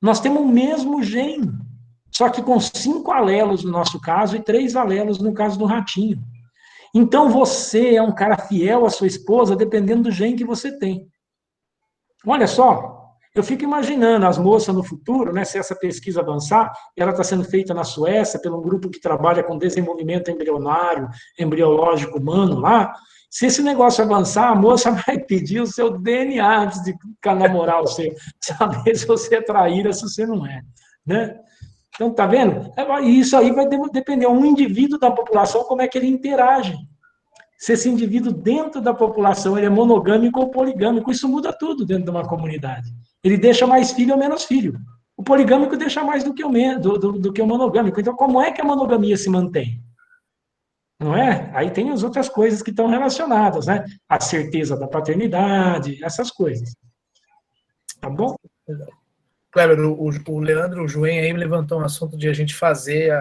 S2: Nós temos o mesmo gene, só que com 5 alelos no nosso caso e 3 alelos no caso do ratinho. Então, você é um cara fiel à sua esposa dependendo do gene que você tem. Olha só, eu fico imaginando as moças no futuro, né, se essa pesquisa avançar, ela está sendo feita na Suécia, por um grupo que trabalha com desenvolvimento embrionário, embriológico humano lá. Se esse negócio avançar, a moça vai pedir o seu DNA antes de namorar você, saber se você é traíra, se você não é, né? Então, tá vendo? Isso aí vai depender, um indivíduo da população, como é que ele interage. Se esse indivíduo dentro da população ele é monogâmico ou poligâmico, isso muda tudo dentro de uma comunidade. Ele deixa mais filho ou menos filho. O poligâmico deixa mais do que o monogâmico. Então, como é que a monogamia se mantém? Não é? Aí tem as outras coisas que estão relacionadas, né? A certeza da paternidade, essas coisas. Tá bom?
S1: Kleber, o Leandro, o Joen aí levantou um assunto de a gente fazer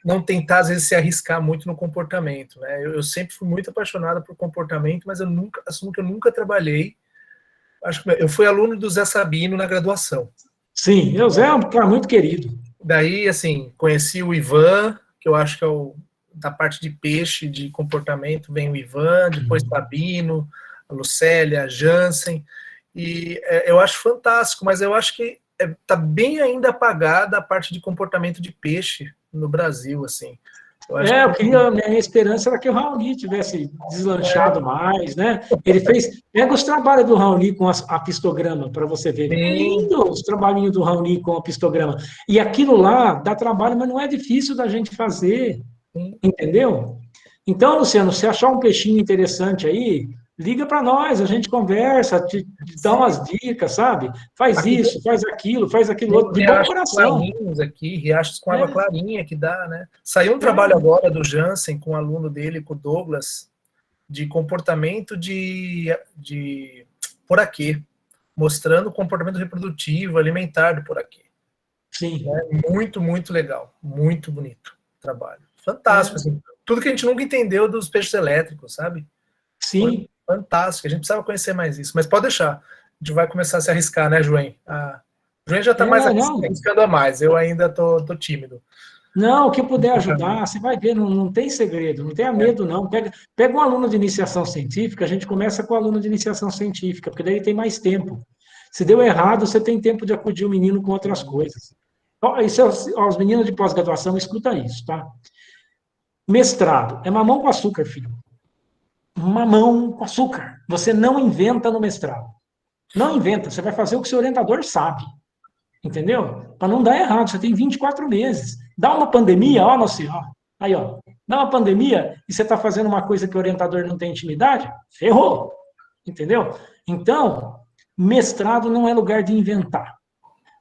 S1: não tentar, às vezes, se arriscar muito no comportamento, né? Eu sempre fui muito apaixonado por comportamento, mas assumo que eu nunca trabalhei. Acho que eu fui aluno do Zé Sabino na graduação.
S2: Sim, o Zé é um cara muito querido.
S1: Daí, assim, conheci o Ivan, que eu acho que é da parte de peixe, de comportamento, vem o Ivan, depois Sabino, a Lucélia, a Jansen, e eu acho fantástico, mas eu acho que está bem ainda apagada a parte de comportamento de peixe no Brasil, assim.
S2: Eu queria, a minha esperança era que o Raoni tivesse deslanchado mais, né? Ele fez. Pega os trabalhos do Raoni com a pistograma, para você ver. É lindo os trabalhinhos do Raoni com a pistograma. E aquilo lá dá trabalho, mas não é difícil da gente fazer. Entendeu? Então, Luciano, se achar um peixinho interessante aí, liga para nós, a gente conversa, te dá umas dicas, sabe? Faz isso, faz aquilo outro, de bom coração.
S1: Aqui, riachos com água clarinha que dá, né? Saiu um trabalho agora do Jansen, com um aluno dele, com o Douglas, de comportamento de poraquê, mostrando o comportamento reprodutivo, alimentar do poraquê.
S2: Sim.
S1: Muito, muito legal, muito bonito o trabalho. Fantástico, assim, tudo que a gente nunca entendeu dos peixes elétricos, sabe?
S2: Sim.
S1: Fantástico, a gente precisava conhecer mais isso, mas pode deixar, a gente vai começar a se arriscar, né, Joen? Joen já está mais arriscando a mais, eu ainda tô tímido.
S2: Não, o que puder ajudar, você vai ver, não tem segredo, não tenha medo, não. Pega um aluno de iniciação científica, a gente começa com o aluno de iniciação científica, porque daí tem mais tempo. Se deu errado, você tem tempo de acudir o menino com outras coisas. Isso, os meninos de pós-graduação, escuta isso, tá? Mestrado, é mamão com açúcar, filho. Mamão com açúcar. Você não inventa no mestrado. Não inventa, você vai fazer o que seu orientador sabe. Entendeu? Para não dar errado, você tem 24 meses. Dá uma pandemia, ó, nossa senhora. Aí, ó, dá uma pandemia e você está fazendo uma coisa que o orientador não tem intimidade, ferrou. Entendeu? Então, mestrado não é lugar de inventar.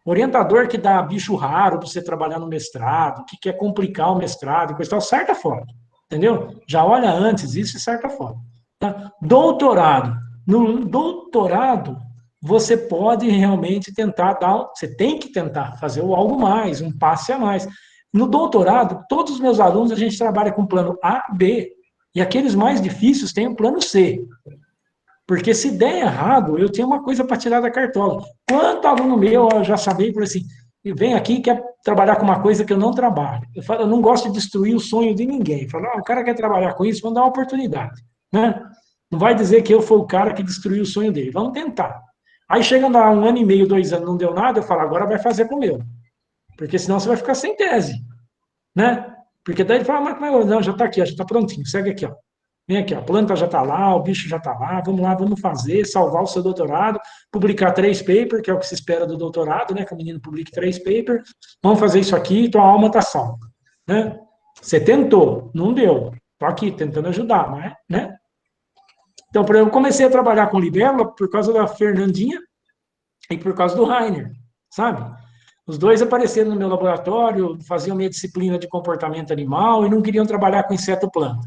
S2: Orientador que dá bicho raro para você trabalhar no mestrado, que quer complicar o mestrado, coisa tal, sarta fora. Entendeu? Já olha antes isso e sarta fora. Tá? Doutorado. No doutorado, você pode realmente tentar dar, você tem que tentar fazer algo mais, um passe a mais. No doutorado, todos os meus alunos, a gente trabalha com plano A, B, e aqueles mais difíceis têm o plano C. Porque se der errado, eu tenho uma coisa para tirar da cartola. Quanto aluno meu, eu já sabia, por assim, vem aqui e quer trabalhar com uma coisa que eu não trabalho. Eu falo, eu não gosto de destruir o sonho de ninguém. Eu falo, o cara quer trabalhar com isso, vamos dar uma oportunidade. Né? Não vai dizer que eu fui o cara que destruiu o sonho dele. Vamos tentar. Aí chegando a 1 ano e meio, 2 anos, não deu nada, eu falo, agora vai fazer com o meu. Porque senão você vai ficar sem tese. Né? Porque daí ele fala, mas não, já está aqui, já está prontinho, segue aqui, ó. Vem aqui, ó, a planta já está lá, o bicho já está lá, vamos fazer, salvar o seu doutorado, publicar 3 papers, que é o que se espera do doutorado, né, que o menino publique 3 papers, vamos fazer isso aqui, tua alma está salva. Né? Você tentou, não deu, estou aqui tentando ajudar, mas, né? Então, eu comecei a trabalhar com libélula por causa da Fernandinha e por causa do Rainer, sabe? Os dois apareceram no meu laboratório, faziam minha disciplina de comportamento animal e não queriam trabalhar com inseto-planta.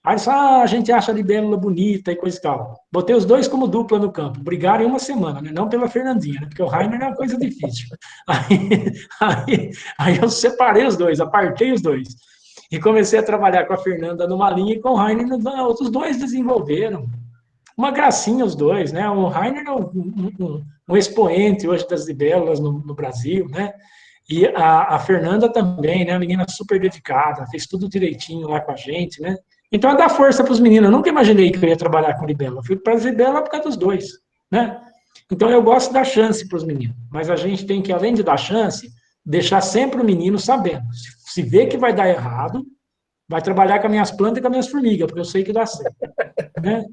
S2: Aí eles falaram, a gente acha a libélula bonita e coisa e tal. Botei os dois como dupla no campo. Brigaram em 1 semana, né? Não pela Fernandinha, né? Porque o Rainer é uma coisa difícil. Aí eu separei os dois, apartei os dois. E comecei a trabalhar com a Fernanda numa linha e com o Rainer, os dois desenvolveram. Uma gracinha os dois, né? O Rainer é um expoente hoje das libélulas no Brasil, né? E a Fernanda também, né? A menina super dedicada, fez tudo direitinho lá com a gente, né? Então, é dar força para os meninos. Eu nunca imaginei que eu ia trabalhar com libélula. Eu fui para as libélulas por causa dos dois, né? Então, eu gosto de dar chance para os meninos. Mas a gente tem que, além de dar chance, deixar sempre o menino sabendo. Se vê que vai dar errado, vai trabalhar com as minhas plantas e com as minhas formigas, porque eu sei que dá certo, né?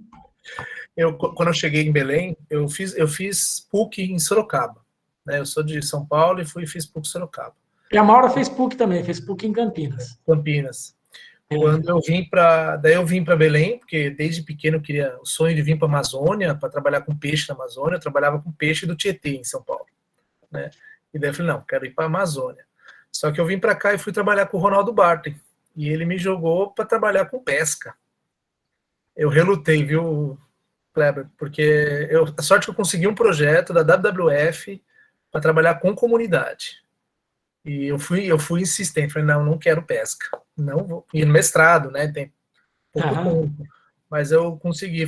S1: Quando eu cheguei em Belém, eu fiz PUC em Sorocaba. Né? Eu sou de São Paulo e fiz PUC em Sorocaba.
S2: E a Maura fez PUC também, fez PUC em Campinas.
S1: Campinas. Quando eu vim para Belém, porque desde pequeno eu queria o sonho de vir para a Amazônia, para trabalhar com peixe na Amazônia. Eu trabalhava com peixe do Tietê, em São Paulo. Né? E daí eu falei, não, quero ir para a Amazônia. Só que eu vim para cá e fui trabalhar com o Ronaldo Barton. E ele me jogou para trabalhar com pesca. Eu relutei, viu, Kleber? Porque a sorte que eu consegui um projeto da WWF para trabalhar com comunidade. E eu fui insistente, falei, não quero pesca, não vou. E no mestrado, né, tem pouco tempo, mas eu consegui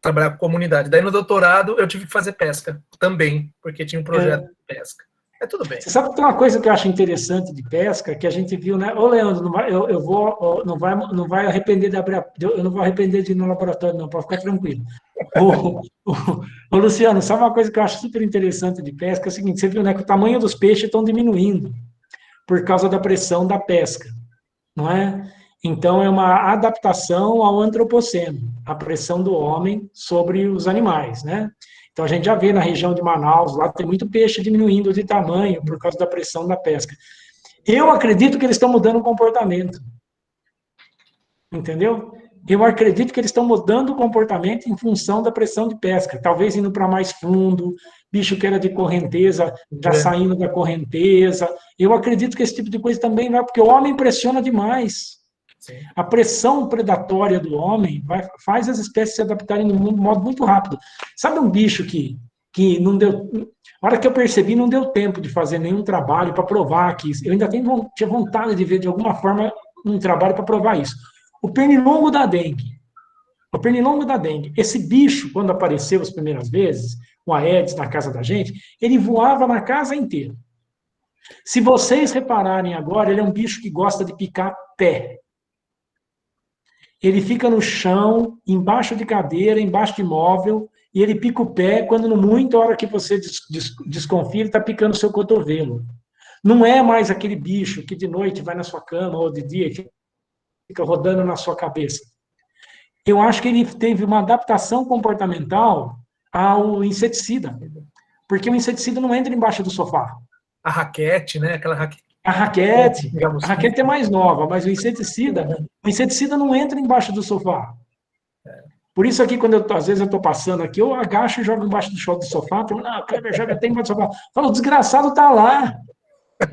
S1: trabalhar com comunidade. Daí no doutorado eu tive que fazer pesca também, porque tinha um projeto de pesca. É tudo bem.
S2: Você sabe que tem uma coisa que eu acho interessante de pesca, que a gente viu, né? Ô, Leandro, não vai arrepender eu não vou arrepender de ir no laboratório, não, pode ficar tranquilo. Ô, Luciano, sabe uma coisa que eu acho super interessante de pesca? É o seguinte, você viu, né, que o tamanho dos peixes estão diminuindo por causa da pressão da pesca, não é? Então, é uma adaptação ao antropoceno, a pressão do homem sobre os animais, né? Então, a gente já vê na região de Manaus, lá tem muito peixe diminuindo de tamanho por causa da pressão da pesca. Eu acredito que eles estão mudando o comportamento. Entendeu? Eu acredito que eles estão mudando o comportamento em função da pressão de pesca. Talvez indo para mais fundo, bicho que era de correnteza, já saindo da correnteza. Eu acredito que esse tipo de coisa também vai, porque o homem pressiona demais. Sim. A pressão predatória do homem faz as espécies se adaptarem de um modo muito rápido. Sabe um bicho que não deu... A hora que eu percebi, não deu tempo de fazer nenhum trabalho para provar que isso. Eu ainda tinha vontade de ver, de alguma forma, um trabalho para provar isso. O pernilongo da dengue. O pernilongo da dengue. Esse bicho, quando apareceu as primeiras vezes, o Aedes na casa da gente, ele voava na casa inteira. Se vocês repararem agora, ele é um bicho que gosta de picar pé. Ele fica no chão, embaixo de cadeira, embaixo de móvel, e ele pica o pé, quando no muito, a hora que você desconfia, ele está picando o seu cotovelo. Não é mais aquele bicho que de noite vai na sua cama, ou de dia, que fica rodando na sua cabeça. Eu acho que ele teve uma adaptação comportamental ao inseticida, porque o inseticida não entra embaixo do sofá.
S1: A raquete, né? Aquela raquete.
S2: A raquete é mais nova, mas o inseticida não entra embaixo do sofá. Por isso aqui, quando às vezes eu estou passando aqui, eu agacho e jogo embaixo do sofá, falo, não, Kleber joga até embaixo do sofá. Falo, o desgraçado está lá.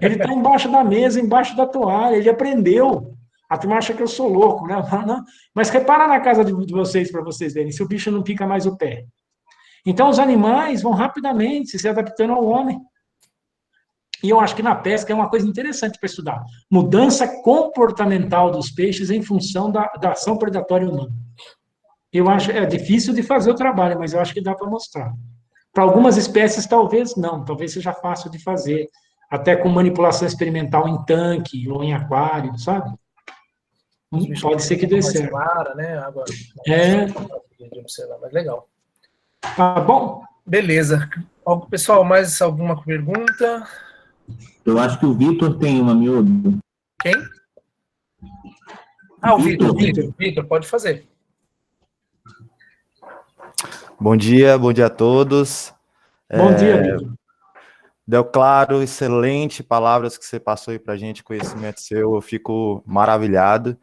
S2: Ele está embaixo da mesa, embaixo da toalha, ele aprendeu. A turma acha que eu sou louco, né? Não. Mas repara na casa de vocês, para vocês verem, se o bicho não pica mais o pé. Então, os animais vão rapidamente se adaptando ao homem. E eu acho que na pesca é uma coisa interessante para estudar. Mudança comportamental dos peixes em função da ação predatória humana. Eu acho, é difícil de fazer o trabalho, mas eu acho que dá para mostrar. Para algumas espécies, talvez não. Talvez seja fácil de fazer. Até com manipulação experimental em tanque ou em aquário, sabe? Pode ser que dê certo.
S1: Clara, né? Água de observar, mas legal.
S2: Tá bom?
S1: Beleza. Pessoal, mais alguma pergunta?
S3: Eu acho que o Vitor tem uma, miúdo.
S1: Quem? O Vitor, pode fazer.
S5: Bom dia a todos.
S2: Bom dia, Vitor.
S5: Deoclaro, excelente palavras que você passou aí pra gente, conhecimento seu, eu fico maravilhado.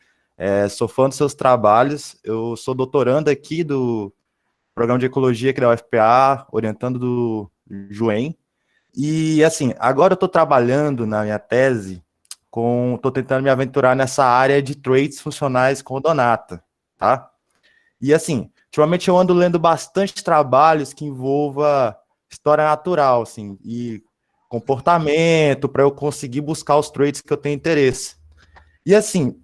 S5: Sou fã dos seus trabalhos, eu sou doutorando aqui do Programa de Ecologia aqui da UFPA, orientando do Joem. E, assim, agora eu estou trabalhando na minha tese, estou tentando me aventurar nessa área de traits funcionais com odonata, tá? E, assim, ultimamente eu ando lendo bastante trabalhos que envolva história natural, assim, e comportamento, para eu conseguir buscar os traits que eu tenho interesse. E, assim,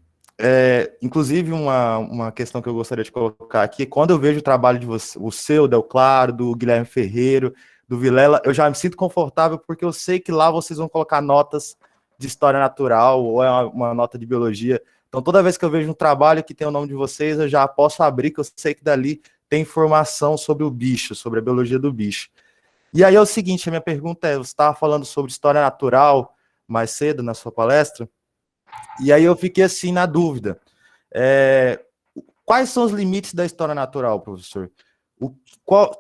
S5: inclusive uma questão que eu gostaria de colocar aqui, quando eu vejo o trabalho de você, o seu, Deoclaro, do Guilherme Ferreiro, do Vilela, eu já me sinto confortável porque eu sei que lá vocês vão colocar notas de história natural ou uma nota de biologia. Então, toda vez que eu vejo um trabalho que tem o nome de vocês, eu já posso abrir, que eu sei que dali tem informação sobre o bicho, sobre a biologia do bicho. E aí é o seguinte, a minha pergunta você estava falando sobre história natural mais cedo na sua palestra, e aí eu fiquei assim na dúvida. Quais são os limites da história natural, professor?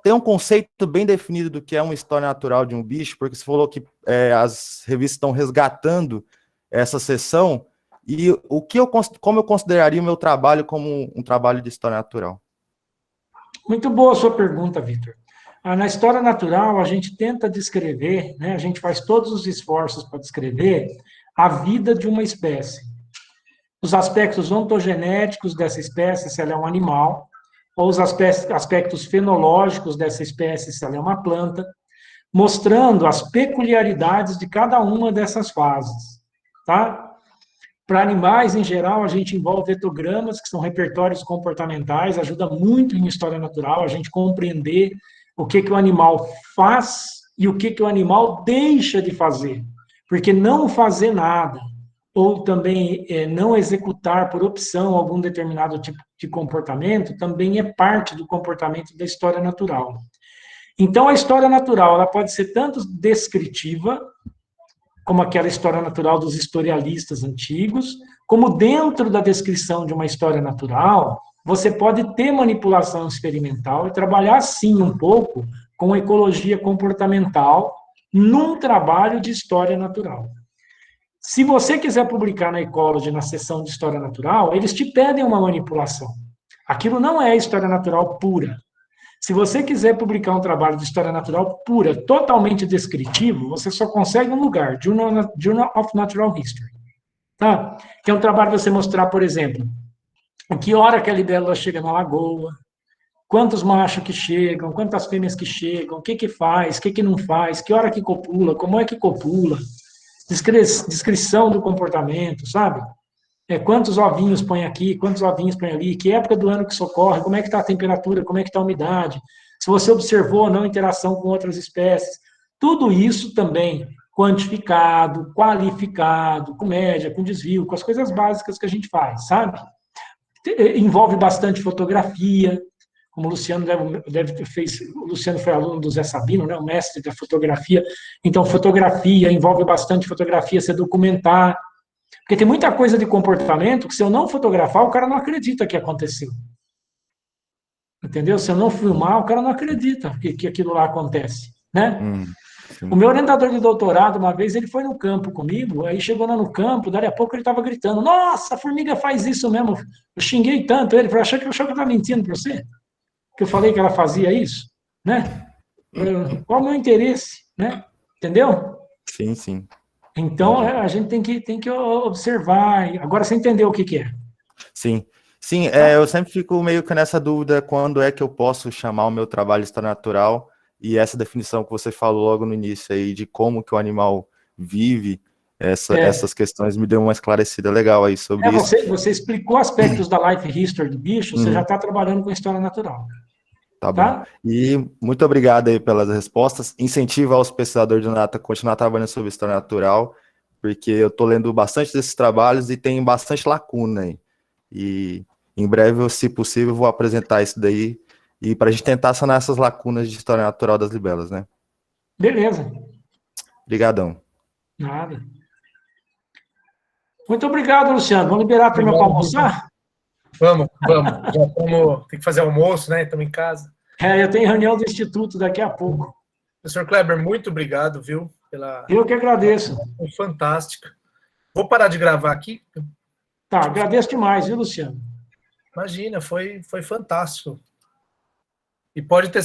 S5: Tem um conceito bem definido do que é uma história natural de um bicho, porque você falou que as revistas estão resgatando essa seção, e como eu consideraria o meu trabalho como um trabalho de história natural?
S2: Muito boa a sua pergunta, Vitor. Na história natural, a gente tenta descrever, né, a gente faz todos os esforços para descrever a vida de uma espécie. Os aspectos ontogenéticos dessa espécie, se ela é um animal, ou os aspectos fenológicos dessa espécie, se ela é uma planta, mostrando as peculiaridades de cada uma dessas fases, tá? Para animais, em geral, a gente envolve etogramas, que são repertórios comportamentais, ajuda muito em história natural, a gente compreender o que o animal faz e o que o animal deixa de fazer. Porque não fazer nada, ou também não executar por opção algum determinado tipo de comportamento, também é parte do comportamento da história natural. Então, a história natural ela pode ser tanto descritiva, como aquela história natural dos historialistas antigos, como dentro da descrição de uma história natural, você pode ter manipulação experimental e trabalhar, sim, um pouco com ecologia comportamental num trabalho de história natural. Se você quiser publicar na Ecology, na seção de História Natural, eles te pedem uma manipulação. Aquilo não é história natural pura. Se você quiser publicar um trabalho de história natural pura, totalmente descritivo, você só consegue um lugar, Journal of Natural History. Tá? Que é um trabalho de você mostrar, por exemplo, em que hora que a libélula chega na lagoa, quantos machos que chegam, quantas fêmeas que chegam, o que faz, o que não faz, que hora que copula, como é que copula, descrição do comportamento, sabe? Quantos ovinhos põe aqui, quantos ovinhos põe ali, que época do ano que socorre, como é que está a temperatura, como é que está a umidade, se você observou ou não interação com outras espécies. Tudo isso também quantificado, qualificado, com média, com desvio, com as coisas básicas que a gente faz, sabe? Envolve bastante fotografia. como o Luciano deve ter feito, o Luciano foi aluno do Zé Sabino, né, o mestre da fotografia, então fotografia, envolve bastante fotografia, se documentar, porque tem muita coisa de comportamento que se eu não fotografar, o cara não acredita que aconteceu. Entendeu? Se eu não filmar, o cara não acredita que aquilo lá acontece, né? O meu orientador de doutorado, uma vez, ele foi no campo comigo, aí chegou lá no campo, dali a pouco ele estava gritando, nossa, a formiga faz isso mesmo. Eu xinguei tanto ele, falei, achou que eu estava mentindo para você? Que eu falei que ela fazia isso, né? Qual o meu interesse, né? Entendeu?
S5: Sim, sim.
S2: Então, a gente tem que observar. Agora, você entendeu o que é?
S5: Sim. Sim, eu sempre fico meio que nessa dúvida, quando é que eu posso chamar o meu trabalho de história natural, e essa definição que você falou logo no início aí, de como que o animal vive, essas questões me deu uma esclarecida legal aí sobre isso.
S2: Você explicou aspectos da life history do bicho, você já está trabalhando com história natural.
S5: Tá bom. E muito obrigado aí pelas respostas. Incentivo aos pesquisadores de nata a continuar trabalhando sobre história natural, porque eu estou lendo bastante desses trabalhos e tem bastante lacuna aí. E em breve, se possível, vou apresentar isso daí, e para a gente tentar sanar essas lacunas de história natural das libelas, né?
S2: Beleza.
S5: Obrigadão.
S2: Nada. Muito obrigado, Luciano. Vamos liberar a turma para almoçar?
S1: Vamos. Já tem que fazer almoço, né? Estamos em casa.
S2: Eu tenho reunião do Instituto daqui a pouco.
S1: Professor Kleber, muito obrigado, viu?
S2: Eu que agradeço.
S1: Foi fantástica. Vou parar de gravar aqui.
S2: Tá, agradeço demais, viu, Luciano?
S1: Imagina, foi fantástico. E pode ter